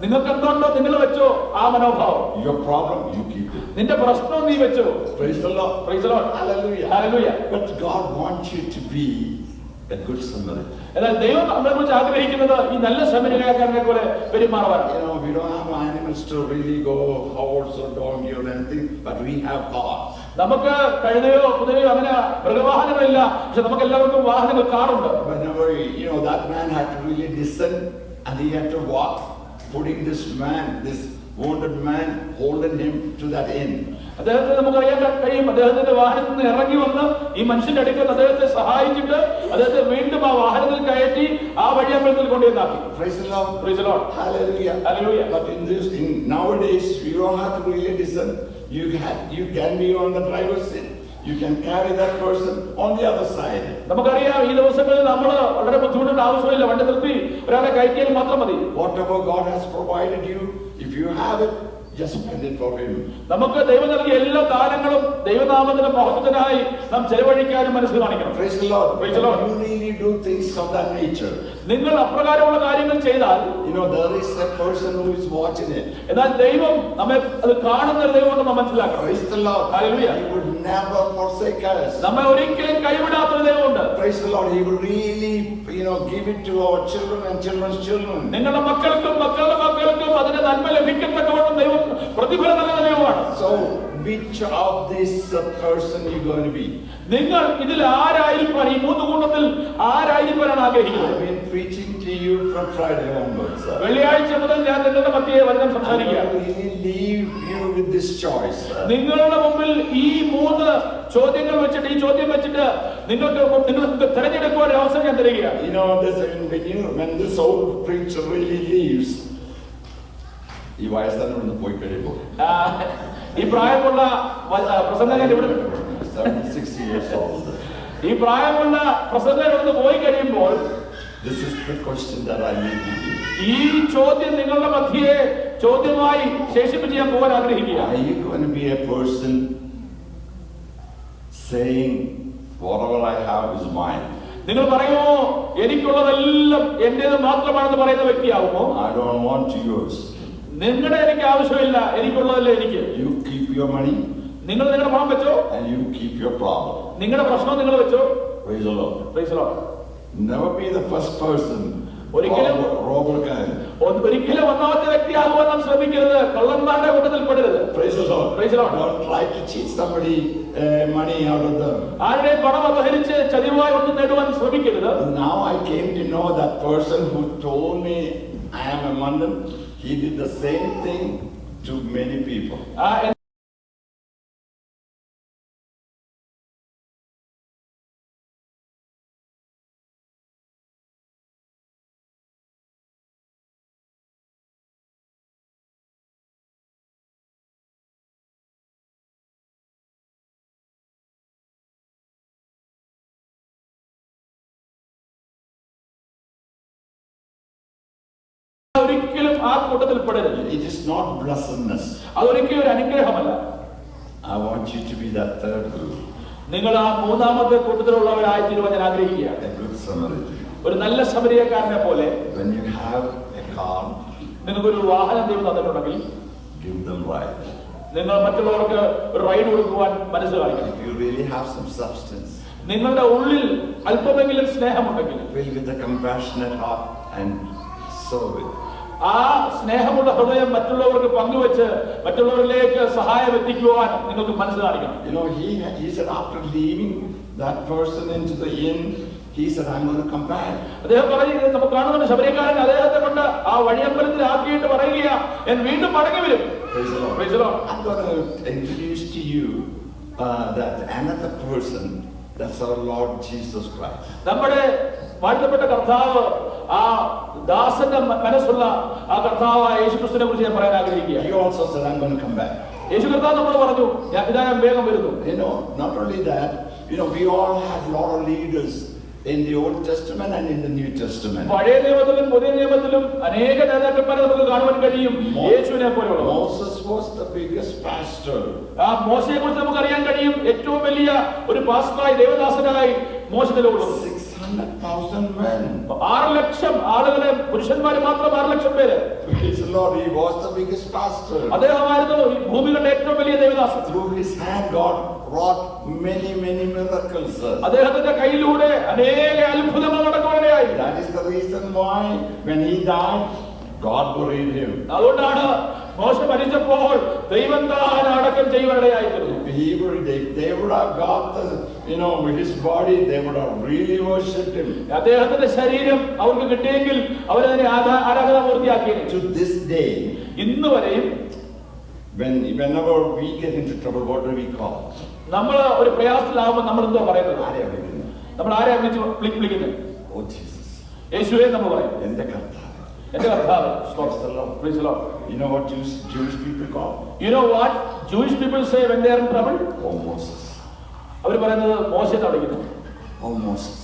S1: നിങ്ങൾക്ക് എന്തുണ്ടോ നിങ്ങൾ വെച്ചോ ആ മനോഭാവം.
S7: Your problem, you keep it.
S1: നിന്റെ പ്രശ്നം നീ വെച്ചോ.
S7: Praise the Lord.
S1: Praise the Lord.
S7: Hallelujah.
S1: Hallelujah.
S7: But God wants you to be a good Samaritan.
S1: എന്നാൽ ദൈവം നമ്മളെ കുറിച്ച് ആഗ്രഹിക്കുന്നത് ഈ നല്ല ശമരിയക്കാരനെ പോലെ പെരുമാറാനാണ്.
S7: We don't have animals to really go horse or donkey or anything, but we have cars.
S1: നമുക്ക് കഴുതയോ കുതിരയോ അങ്ങനെ മൃഗവാഹനങ്ങളില്ല, പക്ഷെ നമുക്ക് എല്ലാവർക്കും വാഹനങ്ങൾ, കാറുണ്ട്.
S7: Whenever that man had to really descend and he had to walk, putting this wounded man, holding him to that inn.
S1: അദ്ദേഹത്തെ നമുക്കറിയാൻ കഴിയും, അദ്ദേഹത്തിന്റെ വാഹനത്തിൽ നിന്ന് ഇറങ്ങി വന്ന് ഈ മനുഷ്യന്റെ അടുക്കൽ അദ്ദേഹത്തെ സഹായിച്ചിട്ട് അദ്ദേഹത്തെ വീണ്ടും ആ വാഹനത്തിൽ കയറ്റി ആ വഴിയമ്പലത്തിൽ കൊണ്ടുവന്നാക്കി.
S7: Praise the Lord.
S1: Praise the Lord.
S7: Hallelujah.
S1: Hallelujah.
S7: But nowadays you don't have to really descend. You can be on the driver's seat. You can carry that person on the other side.
S1: നമുക്കറിയാം, ഈ ദിവസങ്ങളിൽ നമ്മൾ വളരെ ബുദ്ധിമുട്ടുള്ള ആവശ്യമില്ല, വണ്ടി നിർത്തി ഒരാളെ കയറ്റിയാൽ മാത്രം മതി.
S7: Whatever God has provided you, if you have it, just spend it for Him.
S1: നമുക്ക് ദൈവം നൽകിയ എല്ലാ ദാനങ്ങളും ദൈവനാമത്തിന്റെ മഹത്വത്തിനായി നാം ചെലവഴിക്കാനും മനസ്സ് കാണിക്കണം.
S7: Praise the Lord.
S1: Praise the Lord.
S7: You really do things of that nature.
S1: നിങ്ങൾ അപ്രകാരമുള്ള കാര്യങ്ങൾ ചെയ്താൽ,
S7: there is a person who is watching it.
S1: എന്നാൽ ദൈവം നമ്മെ അത് കാണുന്ന ദൈവം നാം മനസ്സിലാക്കണം.
S7: Praise the Lord.
S1: Hallelujah.
S7: He would never forsake us.
S1: നമ്മെ ഒരിക്കലും കൈവിടാത്ത ദൈവമുണ്ട്.
S7: Praise the Lord. He will really, give it to our children and children's children.
S1: നിങ്ങളുടെ മക്കൾക്കും മക്കളുടെ മക്കൾക്കും അതിന്റെ നന്മ ലഭിക്കത്തക്കവണ്ണം ദൈവം പ്രതിഫലം നൽകുന്ന ദൈവമാണ്.
S7: So which of this person you going to be?
S1: നിങ്ങൾ ഇതിൽ ആരായിരിക്കാൻ, ഈ മൂന്ന് കൂട്ടത്തിൽ ആരായിരിക്കാനാണ് ആഗ്രഹിക്കുന്നത്?
S7: I've been preaching to you from Friday onwards.
S1: വെള്ളിയാഴ്ച മുതൽ ഞാൻ നിങ്ങളുടെ മധ്യേ വചനം സംസാരിക്കുകയാണ്.
S7: I will leave you with this choice.
S1: നിങ്ങളുടെ മുമ്പിൽ ഈ മൂന്ന് ചോദ്യങ്ങൾ വെച്ചിട്ട്, ഈ ചോദ്യം വെച്ചിട്ട് നിങ്ങൾക്ക് തിരഞ്ഞെടുക്കുവാൻ ഒരു അവസരം ഞാൻ തരികയാണ്.
S7: When this old preacher really leaves, ഈ വയസ്സാനോട് പോയി കഴിയുമ്പോൾ,
S1: ഈ പ്രായമുള്ള പ്രസംഗകൻ ഇവിടെ
S7: 76 years old.
S1: ഈ പ്രായമുള്ള പ്രസംഗകൻ ഇവിടെ പോയി കഴിയുമ്പോൾ,
S7: this is the question that I need to do.
S1: ഈ ചോദ്യം നിങ്ങളുടെ മധ്യേ ചോദ്യമായി ശേഷിപ്പിച്ച് ഞാൻ പോകാൻ ആഗ്രഹിക്കുകയാണ്.
S7: Are you going to be a person saying whatever I have is mine?
S1: നിങ്ങൾ പറയുമോ എനിക്കുള്ളതെല്ലാം എന്റേത് മാത്രമാണെന്ന് പറയുന്ന വ്യക്തിയാവുമോ?
S7: I don't want yours.
S1: നിങ്ങളുടെ എനിക്ക് ആവശ്യമില്ല, എനിക്കുള്ളതല്ലേ എനിക്ക്.
S7: You keep your money.
S1: നിങ്ങൾ നിങ്ങളുടെ പണം വെച്ചോ,
S7: and you keep your problem.
S1: നിങ്ങളുടെ പ്രശ്നം നിങ്ങൾ വെച്ചോ.
S7: Praise the Lord.
S1: Praise the Lord.
S7: Never be the first person.
S1: ഒരിക്കലും
S7: Robert
S1: ഒരിക്കലും ഒന്നാമത്തെ വ്യക്തിയാകുവാൻ നാം ശ്രമിക്കരുത്. കള്ളന്മാരുടെ കൂട്ടത്തിൽ പെടരുത്.
S7: Praise the Lord.
S1: Praise the Lord.
S7: Don't try to cheat somebody money out of them.
S1: ആരുടെയും പണം അപഹരിച്ച് ചതിവായി ഒന്നും നേടുവാൻ ശ്രമിക്കരുത്.
S7: Now I came to know that person who told me I am a Mandan, he did the same thing to many people.
S1: ഒരിക്കലും ആ കൂട്ടത്തിൽ പെടരുത്.
S7: It is not blessedness.
S1: അതൊരിക്കലും ഒരു അനുഗ്രഹമല്ല.
S7: I want you to be that third group.
S1: നിങ്ങൾ ആ മൂന്നാമത്തെ കൂട്ടത്തിലുള്ളവരായി തീരുവാൻ ഞാൻ ആഗ്രഹിക്കുകയാണ്.
S7: A good Samaritan.
S1: ഒരു നല്ല ശമരിയക്കാരനെ പോലെ
S7: When you have a car,
S1: നിങ്ങൾക്കൊരു വാഹനം ദൈവം തന്നിട്ടുണ്ടെങ്കിൽ
S7: give them ride.
S1: നിങ്ങൾ മറ്റുള്ളവർക്ക് ഒരു റൈഡ് കൊടുക്കുവാൻ മനസ്സ് കാണിക്കണം.
S7: If you really have some substance,
S1: നിങ്ങളുടെ ഉള്ളിൽ അല്പമെങ്കിലും സ്നേഹമുണ്ടെങ്കിൽ
S7: fill with a compassionate heart and serve it.
S1: ആ സ്നേഹമുള്ള ഹൃദയം മറ്റുള്ളവർക്ക് പങ്കുവെച്ച് മറ്റുള്ളവരിലേക്ക് സഹായം എത്തിക്കുവാൻ നിങ്ങൾക്ക് മനസ്സ് കാണിക്കണം.
S7: You know, he said after leaving that person into the inn, he said, I'm going to come back.
S1: അദ്ദേഹം പറയുന്നത് നമുക്ക് കാണുന്നുണ്ട്. ശബരിക്കാരൻ അദ്ദേഹത്തെ കൊണ്ട് ആ വഴിയമ്പലത്തിലാക്കിയിട്ട് പറയുക, ഞാൻ വീണ്ടും മടങ്ങി വരും.
S7: Praise the Lord.
S1: Praise the Lord.
S7: I'm going to introduce to you that another person, that's our Lord Jesus Christ.
S1: നമ്മുടെ വാഴ്ത്തപ്പെട്ട കർത്താവ്, ആ ദാസന്റെ മനസ്സുള്ള ആ കർത്താവായ യേശുക്രിസ്തുവിനെ കുറിച്ച് ഞാൻ പറയാൻ ആഗ്രഹിക്കുകയാണ്.
S7: He also said, I'm going to come back.
S1: യേശു കർത്താവ് നമ്മൾ പറഞ്ഞു, ഞാൻ വേഗം വരുന്നു.
S7: You know, not only that, you know, we all had a lot of leaders in the Old Testament and in the New Testament.
S1: പഴയ നിയമത്തിലും പുതിയ നിയമത്തിലും അനേക നേതാക്കന്മാരെ നമുക്ക് കാണുവാൻ കഴിയും. യേശുവിനെ പോലെയുള്ള
S7: Moses was the biggest pastor.
S1: ആ മോശയെ കുറിച്ച് നമുക്ക് അറിയാൻ കഴിയും. ഏറ്റവും വലിയ ഒരു പാസ്റ്ററായി ദേവദാസനായി മോശ നിലകൊള്ളുന്നു.
S7: 600,000 men.
S1: 6 ലക്ഷം ആളുകളെ, പുരുഷന്മാര് മാത്രം 6 ലക്ഷം പേര്.
S7: Praise the Lord, he was the biggest pastor.
S1: അദ്ദേഹമായിരുന്നു ഈ ഭൂമികളുടെ ഏറ്റവും വലിയ Devadasan.
S7: Through his hand, God wrought many miracles.
S1: അദ്ദേഹത്തിന്റെ കയ്യിലൂടെ അനേക അത്ഭുതങ്ങൾ നടക്കുവാനിടയായി.
S7: That is the reason why when he died, God buried him.
S1: അതുകൊണ്ടാണ് മോശ മരിച്ചപ്പോൾ ദൈവം താൻ അടക്കം ചെയ്യുവാനിടയായി തീർന്നു.
S7: They would have got the, you know, his body, they would have really worshipped him.
S1: അദ്ദേഹത്തിന്റെ ശരീരം അവർക്ക് കിട്ടിയെങ്കിൽ അവരതിനെ ആരാധന പൂർത്തിയാക്കിയിരുന്നു.
S7: To this day,
S1: ഇന്ന് വരെയും
S7: whenever we get into trouble, what do we call?
S1: നമ്മൾ ഒരു പ്രയാസത്തിലാവുമ്പോൾ നമ്മൾ എന്തോ പറയുന്നത്? നമ്മൾ ആരെയാ വിളിക്കുന്നത്?
S7: Oh Jesus.
S1: യേശുവേ നമ്മൾ പറയും.
S7: എന്റെ കർത്താവേ.
S1: എന്റെ കർത്താവേ.
S7: Praise the Lord.
S1: Praise the Lord.
S7: You know what Jewish people call?
S1: You know what Jewish people say when they are in trouble?
S7: Oh Moses.
S1: അവർ പറയുന്നത് മോശയെ വിളിക്കുന്നത്.
S7: Oh Moses.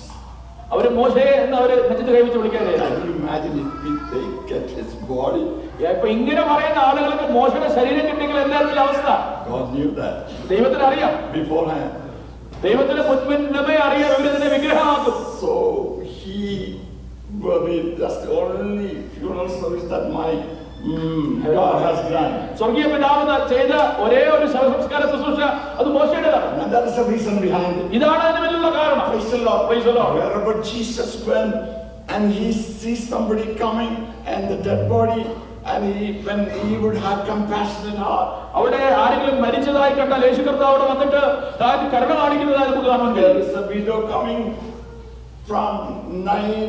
S1: അവർ മോശയെ എന്ന് അവർ നെഞ്ചത്ത് കൈവച്ച് വിളിക്കാതെ.
S7: Can you imagine if they get his body?
S1: ഇപ്പൊ ഇങ്ങനെ പറയുന്ന ആളുകൾക്ക് മോശയുടെ ശരീരം കിട്ടിയെങ്കിൽ എന്തായിരുന്നു അവസ്ഥ?
S7: God knew that.
S1: ദൈവത്തിന് അറിയാം.
S7: Beforehand.
S1: ദൈവത്തിന് മുൻപേ അറിയാം ഇവരിതിനെ വിഗ്രഹമാക്കും.
S7: So that's the only funeral service that my God has done.
S1: സ്വർഗീയ പിതാവ് ചെയ്ത ഒരേ ഒരു ശവസംസ്കാര ശുശ്രൂഷ അത് മോശയുടേതാണ്.
S7: And that is the reason behind it.
S1: ഇതാണ് അതിന് പിന്നിലുള്ള കാരണം.
S7: Praise the Lord.
S1: Praise the Lord.
S7: Wherever Jesus went and he sees somebody coming and the dead body, and when he would have compassionate heart.
S1: അവിടെ ആരെങ്കിലും മരിച്ചതായി കണ്ടാൽ യേശു കർത്താവ് അവിടെ വന്നിട്ട് താൻ കരുണ കാണിക്കുന്നതായി നമുക്ക് കാണാൻ
S7: There
S1: കഴിയും.
S7: is a widow coming from Nain,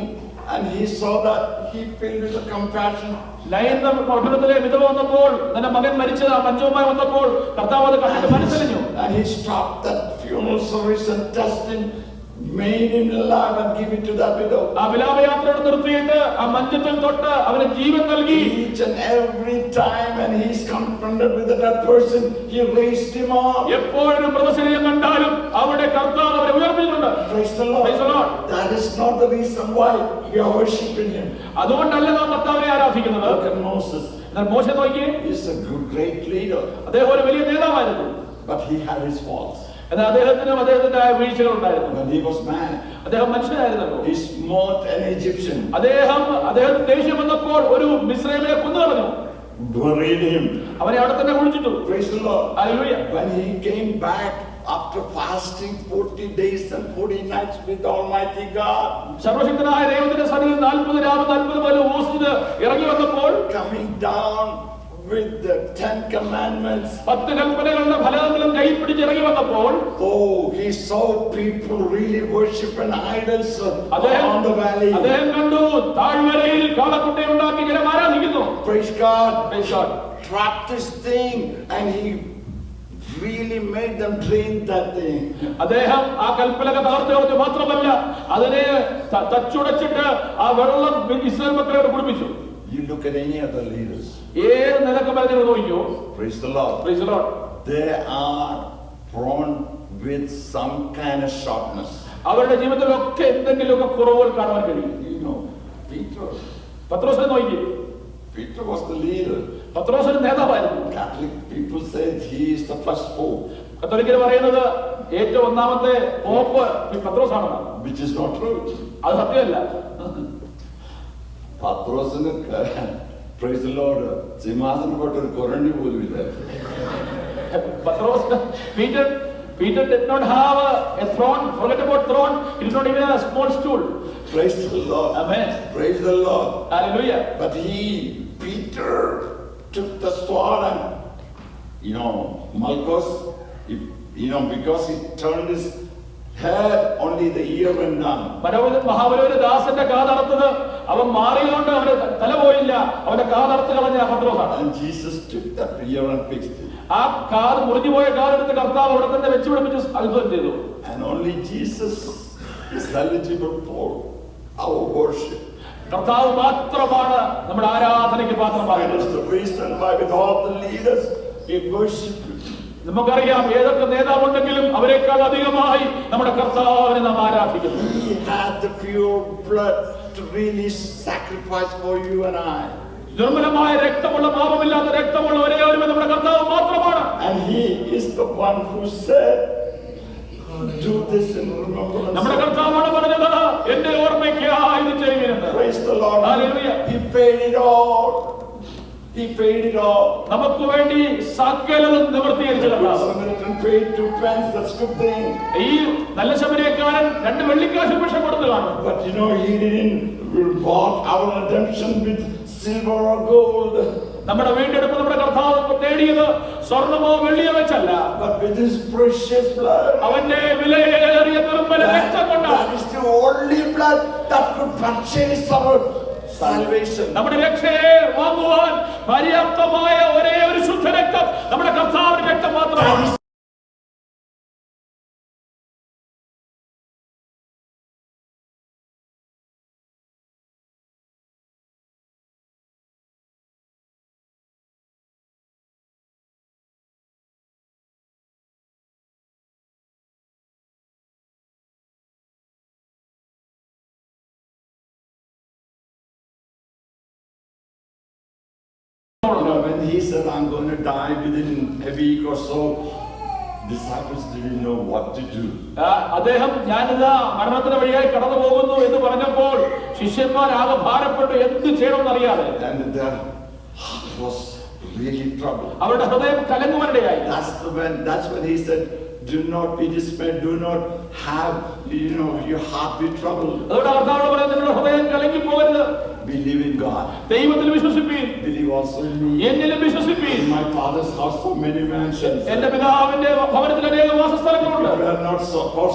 S7: and he saw that, he filled with the compassion.
S1: ലയന്ന പട്ടണത്തിലെ വിധവ വന്നപ്പോൾ തന്റെ മകൻ മരിച്ചത് പഞ്ചവുമായി വന്നപ്പോൾ കർത്താവ് അത് കണ്ടിട്ട് മനസ്സിലഞ്ഞു.
S7: And he stopped that funeral service and touched him, made him alive and give it to that widow.
S1: ആ വിലാപയാത്രയോട് നിർത്തിയിട്ട് ആ മഞ്ചത്തിൽ തൊട്ട് അവന് ജീവൻ നൽകി.
S7: Each and every time when he is confronted with that person, he raised him up.
S1: എപ്പോഴും മൃതശരീരം കണ്ടാലും അവിടെ കർത്താവ് അവരെ ഉയർത്തിയിട്ടുണ്ട്.
S7: Praise the Lord.
S1: Praise the Lord.
S7: That is not the reason why we are worshiping him.
S1: അതുകൊണ്ടല്ല നാം കർത്താവിനെ ആരാധിക്കുന്നത്.
S7: Look at Moses.
S1: എന്നാൽ മോശെ നോക്കിയേ,
S7: He is a great leader,
S1: അദ്ദേഹം ഒരു വലിയ നേതാവായിരുന്നു.
S7: but he had his faults.
S1: എന്നാൽ അദ്ദേഹത്തിന്റെ വീഴ്ചകൾ ഉണ്ടായിരുന്നു.
S7: When he was man,
S1: അദ്ദേഹം മനുഷ്യനായിരുന്നല്ലോ.
S7: he smote an Egyptian,
S1: അദ്ദേഹത്തിന് ദേഷ്യം വന്നപ്പോൾ ഒരു മിസ്രൈമിനെ കൊന്നുകളഞ്ഞു.
S7: buried him.
S1: അവനെ അവിടെ തന്നെ കുഴിച്ചിട്ടു.
S7: Praise the Lord.
S1: Hallelujah.
S7: When he came back after fasting 40 days and 40 nights with Almighty God,
S1: സർവശക്തനായ ദൈവത്തിന്റെ സന്നിധിയിൽ 40 രാവ് 40 പകൽ ഉപവസിച്ച് ഇറങ്ങി വന്നപ്പോൾ,
S7: coming down with the 10 commandments,
S1: 10 കൽപ്പനകളുടെ ഫലങ്ങളും കയ്യിൽ പിടിച്ച് ഇറങ്ങി വന്നപ്പോൾ,
S7: oh, he saw people really worshiping idols on the valley.
S1: അദ്ദേഹം കണ്ടു താഴ്വരയിൽ കാളക്കുട്ടയെ ഉണ്ടാക്കി ജനം ആരാധിക്കുന്നു.
S7: Praise God.
S1: Praise God.
S7: Trapped this thing and he really made them drink that thing.
S1: അദ്ദേഹം ആ കൽപ്പലക തകർത്തു മാത്രമല്ല അതിനെ തച്ചുടച്ചിട്ട് ആ വെള്ളം ഇസ്രായേൽ മക്കളോട് കുടിപ്പിച്ചു.
S7: You look at any other leaders.
S1: ഏത് നിലക്ക് പറഞ്ഞു നോക്കിയോ,
S7: Praise the Lord.
S1: Praise the Lord,
S7: They are prone with some kind of shortness.
S1: അവരുടെ ജീവിതത്തിലൊക്കെ എന്തെങ്കിലുമൊക്കെ കുറവുകൾ കാണാൻ കഴിയും.
S7: You know, Peter.
S1: പത്രോസിനെ നോക്കി.
S7: Peter was the leader.
S1: പത്രോസിന് നേതാവായിരുന്നു.
S7: Catholic people say he is the first pope,
S1: കത്തോലിക്കർ പറയുന്നത് ഏറ്റവും ഒന്നാമത്തെ pop പത്രോസാണെന്ന്.
S7: which is not true.
S1: അത് സത്യമല്ല.
S7: പത്രോസിന് praise the Lord, സിംഹാസനം കൊണ്ട് ഒരു കൊരണ്ടി പോലും ഇല്ല.
S1: പത്രോസ്, Peter did not have a throne. Forget about throne. He did not even have a small stool.
S7: Praise the Lord.
S1: Amen.
S7: Praise the Lord.
S1: Hallelujah.
S7: But Peter took the sword and, Malchus, because he turned his head, only the ear went down.
S1: മഹാബലിയുടെ ദാസന്റെ കാതടത്തത് അവൻ മാറിയോണ്ട് അവന്റെ തല പോയില്ല, അവന്റെ കാതടത്ത് കളഞ്ഞ പത്രോസാണ്.
S7: And Jesus took that ear and fixed it.
S1: ആ കാത് മുറിഞ്ഞു പോയ കാതെടുത്ത് കർത്താവ് അവിടെ തന്നെ വെച്ച് പിടിപ്പിച്ച് അത്ഭുതം ചെയ്തു.
S7: And only Jesus is eligible for our worship.
S1: കർത്താവ് മാത്രമാണ് നമ്മുടെ ആരാധനയ്ക്ക് പാത്രമാകുന്നത്.
S7: That is the reason why with all the leaders we worship Him.
S1: നമുക്കറിയാം ഏതൊക്കെ നേതാവുണ്ടെങ്കിലും അവരെക്കാൾ അധികമായി നമ്മുടെ കർത്താവിനെ നാം ആരാധിക്കുന്നു.
S7: He had the pure blood to really sacrifice for you and I.
S1: നിർമ്മലമായ രക്തമുള്ള പാപമില്ലാത്ത രക്തമുള്ള ഒരേ ഒരു നമ്മുടെ കർത്താവ് മാത്രമാണ്.
S7: And He is the one who said, do this in remembrance.
S1: നമ്മുടെ കർത്താവാണ് പറഞ്ഞത്, എന്റെ ഓർമ്മയ്ക്കായി ഇത് ചെയ്യുമെന്ന്.
S7: Praise the Lord.
S1: Hallelujah.
S7: He paid it all. He paid it all.
S1: നമുക്ക് വേണ്ടി സകലതും നിവർത്തികരിച്ച കർത്താവ്.
S7: Samaritan paid 2 pence. That's good thing.
S1: ഈ നല്ല ശമരിയക്കാരൻ 2 വെള്ളിക്കാശ് പക്ഷെ കൊടുത്തു കാണും.
S7: But he didn't bought our redemption with silver or gold.
S1: നമ്മുടെ വീണ്ടെടുപ്പ് നമ്മുടെ കർത്താവ് നേടിയത് സ്വർണ്ണമോ വെള്ളിയോ വെച്ചല്ല,
S7: but with His precious blood.
S1: അവന്റെ വിലയേറിയ നിർമ്മല രക്തം കൊണ്ടാണ്.
S7: That is the only blood that could purchase our salvation.
S1: നമ്മുടെ രക്ഷയെ വാങ്ങുവാൻ പര്യാപ്തമായ ഒരേ ഒരു ശുദ്ധ രക്തം നമ്മുടെ കർത്താവിന്റെ രക്തം മാത്രമാണ്.
S7: When He said, I'm going to die within a week or so, disciples didn't know what to do.
S1: അദ്ദേഹം ഞാനിതാ മരണത്തിന് വഴിയായി കടന്നു പോകുന്നു എന്ന് പറഞ്ഞപ്പോൾ ശിഷ്യന്മാരാകെ ഭാരപ്പെട്ടു, എന്ത് ചെയ്യണമെന്ന് അറിയാതെ.
S7: And their heart was really troubled.
S1: അവരുടെ ഹൃദയം കലങ്ങുവാനിടയായി.
S7: That's when He said, do not be dismayed, do not have your heart be troubled.
S1: അതുകൊണ്ട് കർത്താവ് പറയുന്നത്, നിങ്ങളുടെ ഹൃദയം കലങ്ങി പോകരുത്.
S7: Believe in God.
S1: ദൈവത്തിൽ വിശ്വസിപ്പീൻ.
S7: Believe also in me.
S1: എന്നിലും വിശ്വസിപ്പീൻ.
S7: In my Father's house so many mansions.
S1: എന്റെ പിതാവിന്റെ ഭവനത്തിൽ അനേക വാസസ്ഥലങ്ങളുണ്ട്.
S7: If it were not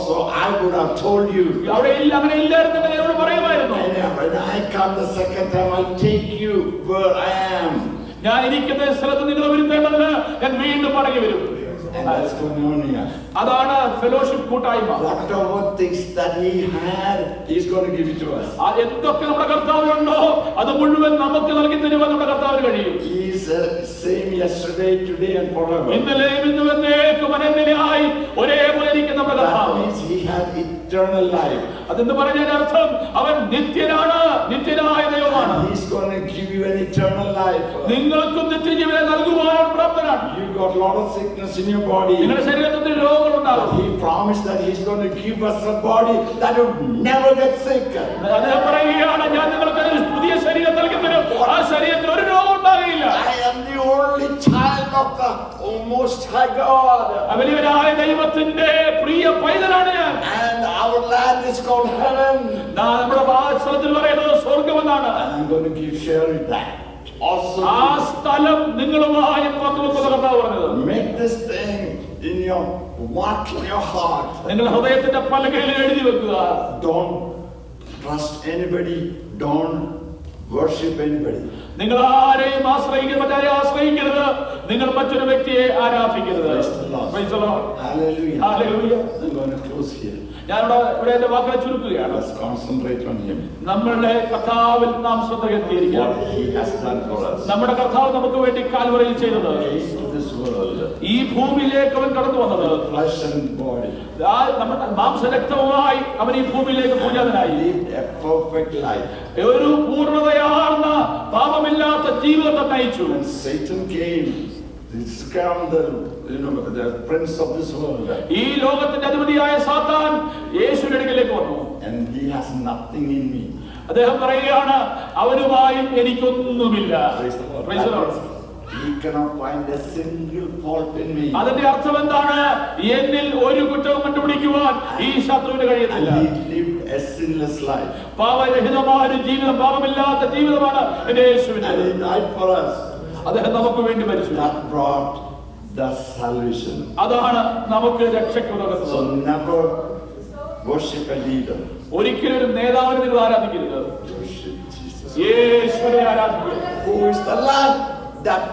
S7: so I would have told you.
S1: അവിടെ അങ്ങനെ ഇല്ലായിരുന്നെങ്കിൽ എന്നോട് പറയുമായിരുന്നു.
S7: When I come the second time, I'll take you where I am.
S1: ഞാൻ ഇരിക്കുന്ന സ്ഥലത്ത് നിങ്ങളെ വരുത്തേണ്ടതിന് ഞാൻ വീണ്ടും മടങ്ങി വരും.
S7: And that's koinonia.
S1: അതാണ് ഫെലോഷിപ്പ് കൂട്ടായ്മ.
S7: Whatever things that He had, He's going to give it to us.
S1: എന്തൊക്കെ നമ്മുടെ കർത്താവിനുണ്ടോ അത് മുഴുവൻ നമുക്ക് നൽകി തരുവാൻ നമ്മുടെ കർത്താവിന് കഴിയും.
S7: He is same yesterday, today and forever.
S1: ഇന്നലെയും ഇന്നും എന്നേക്കും അനന്യനായി ഒരേപോലെ ഇരിക്കുന്ന നമ്മുടെ
S7: That
S1: കർത്താവ്.
S7: means He has eternal life.
S1: അതെന്ന് പറഞ്ഞതിന്റെ അർത്ഥം അവൻ നിത്യനാണ്, നിത്യനായ ദൈവമാണ്.
S7: He's going to give you an eternal life.
S1: നിങ്ങൾക്കും നിത്യജീവനെ നൽകുവാൻ പ്രാപ്തനാണ്.
S7: You got a lot of sickness in your body.
S1: നിങ്ങളുടെ ശരീരത്തിൽ രോഗങ്ങളുണ്ടാകും.
S7: He promised that He's going to give us a body that will never get sick.
S1: അദ്ദേഹം പറയുകയാണ്, ഞാൻ നിങ്ങൾക്ക് ഒരു പുതിയ ശരീരം നൽകി തരും, ആ ശരീരത്തിൽ ഒരു രോഗം ഉണ്ടാകില്ല.
S7: I am the only child of
S8: of the Most High God.
S1: വലിയവനായ ദൈവത്തിന്റെ പ്രിയ പൈതലാണ് ഞാൻ.
S8: And our land is called heaven.
S1: നമ്മുടെ സ്ഥലത്തിൽ പറയുന്നത് സ്വർഗ്ഗമെന്നാണ്.
S8: And I'm going to share that. Also,
S1: ആ സ്ഥലം നിങ്ങളുമായി പങ്കുവെക്കുന്ന കർത്താവ് പറഞ്ഞത്.
S8: make this thing in your mark in your heart.
S1: നിങ്ങൾ ഹൃദയത്തിന്റെ പലകയിൽ എഴുതി വെക്കുക.
S8: Don't trust anybody. Don't worship anybody.
S1: നിങ്ങൾ ആരെയും ആശ്രയിക്കരുത്, മറ്റാരെയും ആശ്രയിക്കരുത്. നിങ്ങൾ മറ്റൊരു വ്യക്തിയെ ആരാധിക്കരുത്. Praise the Lord.
S8: Hallelujah.
S1: Hallelujah.
S8: I'm going to close here.
S1: ഇവിടെ എന്റെ വാക്കുകളെ ചുരുക്കുകയാണ്.
S8: Let's concentrate on Him.
S1: നമ്മളുടെ കർത്താവിൽ നാം ശ്രദ്ധ കേന്ദ്രീകരിക്കാം.
S8: What He has done for us.
S1: നമ്മുടെ കർത്താവ് നമുക്ക് വേണ്ടി കാൽവറിയിൽ ചെയ്തത്.
S8: Into this world.
S1: ഈ ഭൂമിയിലേക്ക് അവൻ കടന്നു വന്നത്
S8: Flesh and body.
S1: നമ്മുടെ മാംസരക്തവുമായി അവൻ ഈ ഭൂമിയിലേക്ക് പൂജാതനായി.
S8: Lived a perfect life.
S1: ഒരു പൂർണ്ണതയാർന്ന പാപമില്ലാത്ത ജീവിതത്തെ നയിച്ചു.
S8: When Satan came, the scoundrel, the prince of this world,
S1: ഈ ലോകത്തിന്റെ അധിപതിയായ സാത്താൻ യേശുവിന്റെ അടുക്കലേക്ക് വന്നു.
S8: and he has nothing in me.
S1: അദ്ദേഹം പറയുകയാണ്, അവനുമായി എനിക്കൊന്നുമില്ല.
S8: Praise the Lord.
S1: Praise the Lord.
S8: He cannot find a single fault in me.
S1: അതിന്റെ അർത്ഥം എന്താണ്? എന്നിൽ ഒരു കുറ്റവും കണ്ടുപിടിക്കുവാൻ ഈ ശത്രുവിന്
S8: And
S1: കഴിയത്തില്ല.
S8: he lived a sinless life.
S1: പാപരഹിതമായ ഒരു ജീവിതം, പാപമില്ലാത്ത ജീവിതമാണ് എന്റെ യേശുവിന്.
S8: And he died for us.
S1: അദ്ദേഹം നമുക്ക് വേണ്ടി മരിച്ചു.
S8: That brought the salvation.
S1: അതാണ് നമുക്ക് രക്ഷയ്ക്ക്
S8: So
S1: ഉതകുന്നത്.
S8: never worship a leader.
S1: ഒരിക്കലും ഒരു നേതാവിനെ നിങ്ങൾ ആരാധിക്കരുത്.
S8: Worship Jesus.
S1: യേശുവിനെ ആരാധിക്കുക.
S8: Who is the Lamb that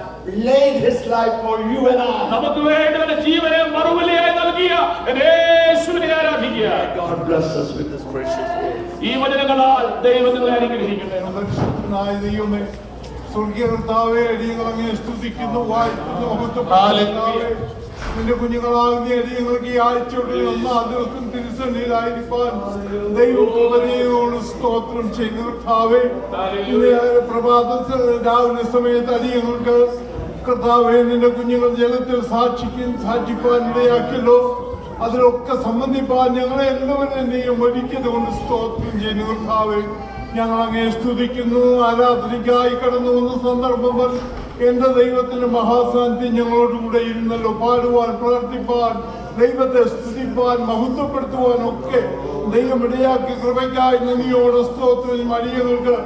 S8: laid his life for you and I.
S1: നമുക്ക് വേണ്ടി അവന്റെ ജീവനെ മറുവിലയായി നൽകിയ യേശുവിനെ ആരാധിക്കുക.
S8: God bless us with this precious word.
S1: ഈ വചനങ്ങളാൽ ദൈവം നിങ്ങളെ അനുഗ്രഹിക്കട്ടെ.
S9: പരിശുദ്ധനായ ദൈവമേ, സ്വർഗീയ കർത്താവേ, അടിയങ്ങൾ അങ്ങയെ സ്തുതിക്കുന്നു, വാഴ്ത്തുന്നു,
S1: ഹല്ലേലൂയ.
S9: നിന്റെ കുഞ്ഞുങ്ങളാകുന്ന അടിയങ്ങൾക്ക് ഈ ആഴ്ചയുടെ ഒന്നാം ദിവസം തിരുസന്നിധിയിലായിരിക്കാൻ ദൈവം കൃപയോട് സ്തോത്രം ചെയ്യുന്നു കർത്താവേ. പ്രഭാത രാവിലെ സമയത്ത് അടിയങ്ങൾക്ക് കർത്താവേ, നിന്റെ കുഞ്ഞുങ്ങൾ ജലത്തിൽ സാക്ഷിപ്പാൻ ഇടയാക്കിയല്ലോ. അതിലൊക്കെ സംബന്ധിപ്പാൻ ഞങ്ങളെ എല്ലാവരും നീയും ഒരുക്കിയത് കൊണ്ട് സ്തോത്രം ചെയ്യുന്നു കർത്താവേ. ഞങ്ങൾ അങ്ങയെ സ്തുതിക്കുന്നു. ആരാധനയ്ക്കായി കടന്നു വന്ന സന്ദർഭങ്ങൾ എന്റെ ദൈവത്തിന്റെ മഹാസാന്നിധ്യം ഞങ്ങളോടുകൂടെ ഇരുന്നല്ലോ. പാടുവാൻ, പ്രാർത്ഥിപ്പാൻ, ദൈവത്തെ സ്തുതിപ്പാൻ, മഹത്വപ്പെടുത്തുവാൻ ഒക്കെ ദൈവം ഇടയാക്കി കൃപയ്ക്കായി നന്ദിയോടെ സ്തോത്രം. അടിയങ്ങൾക്ക്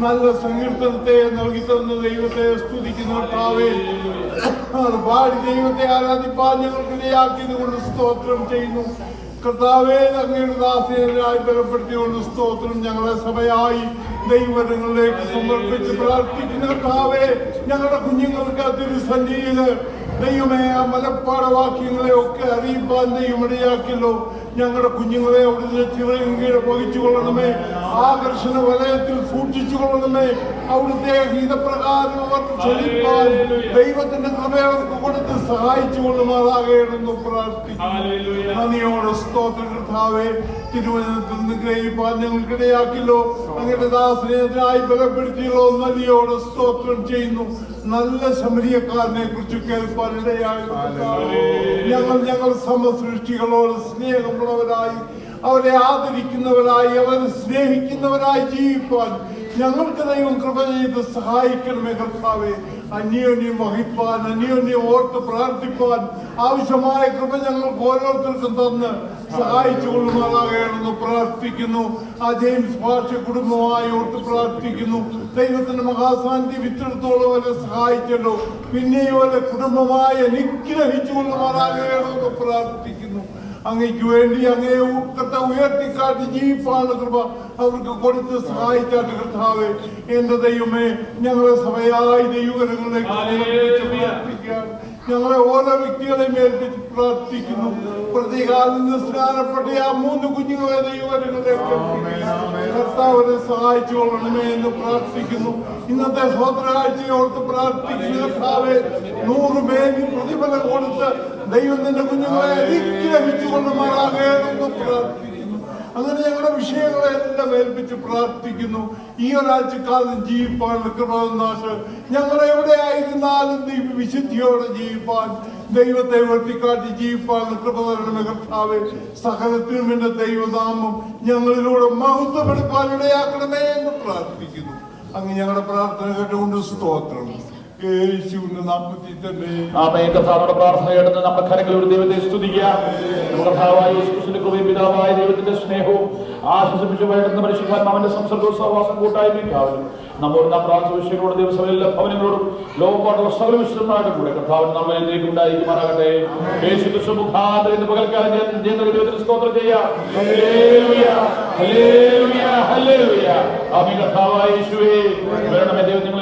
S9: നല്ല സങ്കീർത്തനത്തെ നൽകി തന്ന ദൈവത്തെ സ്തുതിക്കുന്ന കർത്താവേ, അത് പാടി ദൈവത്തെ ആരാധിപ്പാൻ ഞങ്ങൾക്ക് ഇടയാക്കിയത് കൊണ്ട് സ്തോത്രം ചെയ്യുന്നു കർത്താവേ. അങ്ങയുടെ ദാസനായി ബലപ്പെടുത്തിയോണ്ട് സ്തോത്രം. ഞങ്ങളെ സഭയായി ദൈവങ്ങളിലേക്ക് സമർപ്പിച്ച് പ്രാർത്ഥിക്കുന്ന കർത്താവേ, ഞങ്ങളുടെ കുഞ്ഞുങ്ങൾക്ക് തിരുസന്നിധിയില് ദൈവമേ ആ മനപ്പാഠവാക്യങ്ങളെ ഒക്കെ അറിയിപ്പാൻ ദൈവം ഇടയാക്കിയല്ലോ. ഞങ്ങളുടെ കുഞ്ഞുങ്ങളെ അവിടുന്ന് ചിറകീഴ് വഹിച്ചു കൊള്ളണമേ. ആകർഷണ വലയത്തിൽ സൂക്ഷിച്ചു കൊള്ളണമേ. അവിടുത്തെ ഗീതപ്രകാരം അവർ ചലിപ്പാൻ ദൈവത്തിന്റെ കൃപ അവർക്ക് കൊടുത്ത് സഹായിച്ചു കൊള്ളുമാറാകണമെന്ന് പ്രാർത്ഥിക്കുന്നു. നന്ദിയോടെ സ്തോത്രം കർത്താവേ. തിരുവനന്തപുരത്ത് നിന്ന് ഗ്രഹിപ്പാൻ ഞങ്ങൾക്കിടയാക്കില്ലോ. അങ്ങയുടെ ദാസനായി ബലപ്പെടുത്തിയല്ലോ. നന്ദിയോടെ സ്തോത്രം ചെയ്യുന്നു. നല്ല ശമരിയക്കാരനെ കുറിച്ച് കേൾപ്പാൻ ഇടയായി ഞങ്ങൾ സമസൃഷ്ടികളോട് സ്നേഹമുള്ളവരായി, അവരെ ആദരിക്കുന്നവരായി, അവരെ സ്നേഹിക്കുന്നവരായി ജീവിപ്പാൻ ഞങ്ങൾക്ക് ദൈവം കൃപ ചെയ്ത് സഹായിക്കണമേ കർത്താവേ. അന്യോന്യം വഹിപ്പാൻ, അന്യോന്യം ഓർത്ത് പ്രാർത്ഥിപ്പാൻ ആവശ്യമായ കൃപ ഞങ്ങൾക്ക് ഓരോരുത്തർക്കും തന്ന് സഹായിച്ചു കൊള്ളുമാറാകണമെന്ന് പ്രാർത്ഥിക്കുന്നു. ആ ജെയിംസ് ഭാഷ കുടുംബമായി ഓർത്ത് പ്രാർത്ഥിക്കുന്നു. ദൈവത്തിന്റെ മഹാസാന്നിധ്യം ഇത്രത്തോളം അവരെ സഹായിച്ചല്ലോ. പിന്നെയും അവരെ കുടുംബമായി അനുഗ്രഹിച്ചു കൊള്ളുമാറാകണമെന്ന് പ്രാർത്ഥിക്കുന്നു. അങ്ങയ്ക്ക് വേണ്ടി അങ്ങയെ ഉയർത്തിക്കാട്ടി ജീവിപ്പാനുള്ള കൃപ അവർക്ക് കൊടുത്ത് സഹായിച്ചാട്ട് കർത്താവേ. എന്റെ ദൈവമേ, ഞങ്ങളെ സഭയായി ദൈവകരങ്ങളിലേക്ക് പ്രാർത്ഥിക്കുകയാണ്. ഞങ്ങളെ ഓരോ വ്യക്തികളെയും ഏൽപ്പിച്ച് പ്രാർത്ഥിക്കുന്നു. പ്രതികാലം സ്നാനപ്പെട്ട ആ 3 കുഞ്ഞുങ്ങളെ ദൈവകരങ്ങളിലേക്ക് കർത്താവിനെ സഹായിച്ചു കൊള്ളണമേ എന്ന് പ്രാർത്ഥിക്കുന്നു. ഇന്നത്തെ സ്വോത്രകാഴ്ചയെ ഓർത്ത് പ്രാർത്ഥിക്കുന്നു കർത്താവേ. 100 മേനി പ്രതിഫലം കൊടുത്ത് ദൈവം നിന്റെ കുഞ്ഞുങ്ങളെ അനുഗ്രഹിച്ചു കൊള്ളുമാറാകണമെന്ന് പ്രാർത്ഥിക്കുന്നു. അങ്ങനെ ഞങ്ങളുടെ വിഷയങ്ങളെ എല്ലാം ഏൽപ്പിച്ച് പ്രാർത്ഥിക്കുന്നു. ഈ ഒരാഴ്ചക്കാലം ജീവിപ്പാൻ കൃപ തന്നാട്ട് ഞങ്ങളെ എവിടെ ആയിരുന്നാലും വിശുദ്ധിയോടെ ജീവിപ്പാൻ, ദൈവത്തെ ഉയർത്തിക്കാട്ടി ജീവിപ്പാൻ കൃപ തരണമേ കർത്താവേ. സകലത്തിനും എന്റെ ദൈവനാമം ഞങ്ങളിലൂടെ മഹത്വപ്പെടുത്താൻ ഇടയാക്കണമേ എന്ന് പ്രാർത്ഥിക്കുന്നു. അങ്ങ് ഞങ്ങളുടെ പ്രാർത്ഥന കേട്ടുകൊണ്ട് സ്തോത്രം. യേശുവിന്റെ നാമത്തിൽ തന്നെ.
S1: ആമേൻ. കർത്താവിന്റെ പ്രാർത്ഥന കേടുന്ന നമ്മുടെ കരങ്ങളിൽ ദൈവത്തെ സ്തുതിക്കാം. നമ്മുടെ കർത്താവായ യേശുക്രിസ്തുവിന്റെ കൃപയും പിതാവായ ദൈവത്തിന്റെ സ്നേഹവും ആശ്വസിപ്പിച്ചു വേണ്ടുന്ന പരിശുദ്ധാത്മാവിന്റെ സംസർഗവും സഹവാസം കൂട്ടായ്മയും കാവലും നമ്മോട് നാം പ്രാർത്ഥിച്ച വിഷയങ്ങളോട് ദിവസങ്ങളിലെ ഭവനങ്ങളോടും ലോകപ്പാടുള്ള സകല വിശുദ്ധന്മാരുടെ കൂടെ കർത്താവിന് നമ്മൾ എന്നേക്കും ഉണ്ടായിരിക്കുമാറാകട്ടെ. യേശുക്രിസ്തു മുഖാന്തരം ഇന്ന് പകൽക്കാലം ദൈവത്തിന് സ്തോത്രം ചെയ്യാം. Hallelujah, hallelujah, hallelujah. ആമേൻ. കർത്താവായ യേശുവേ, വരണമേ ദൈവത്തിന്റെ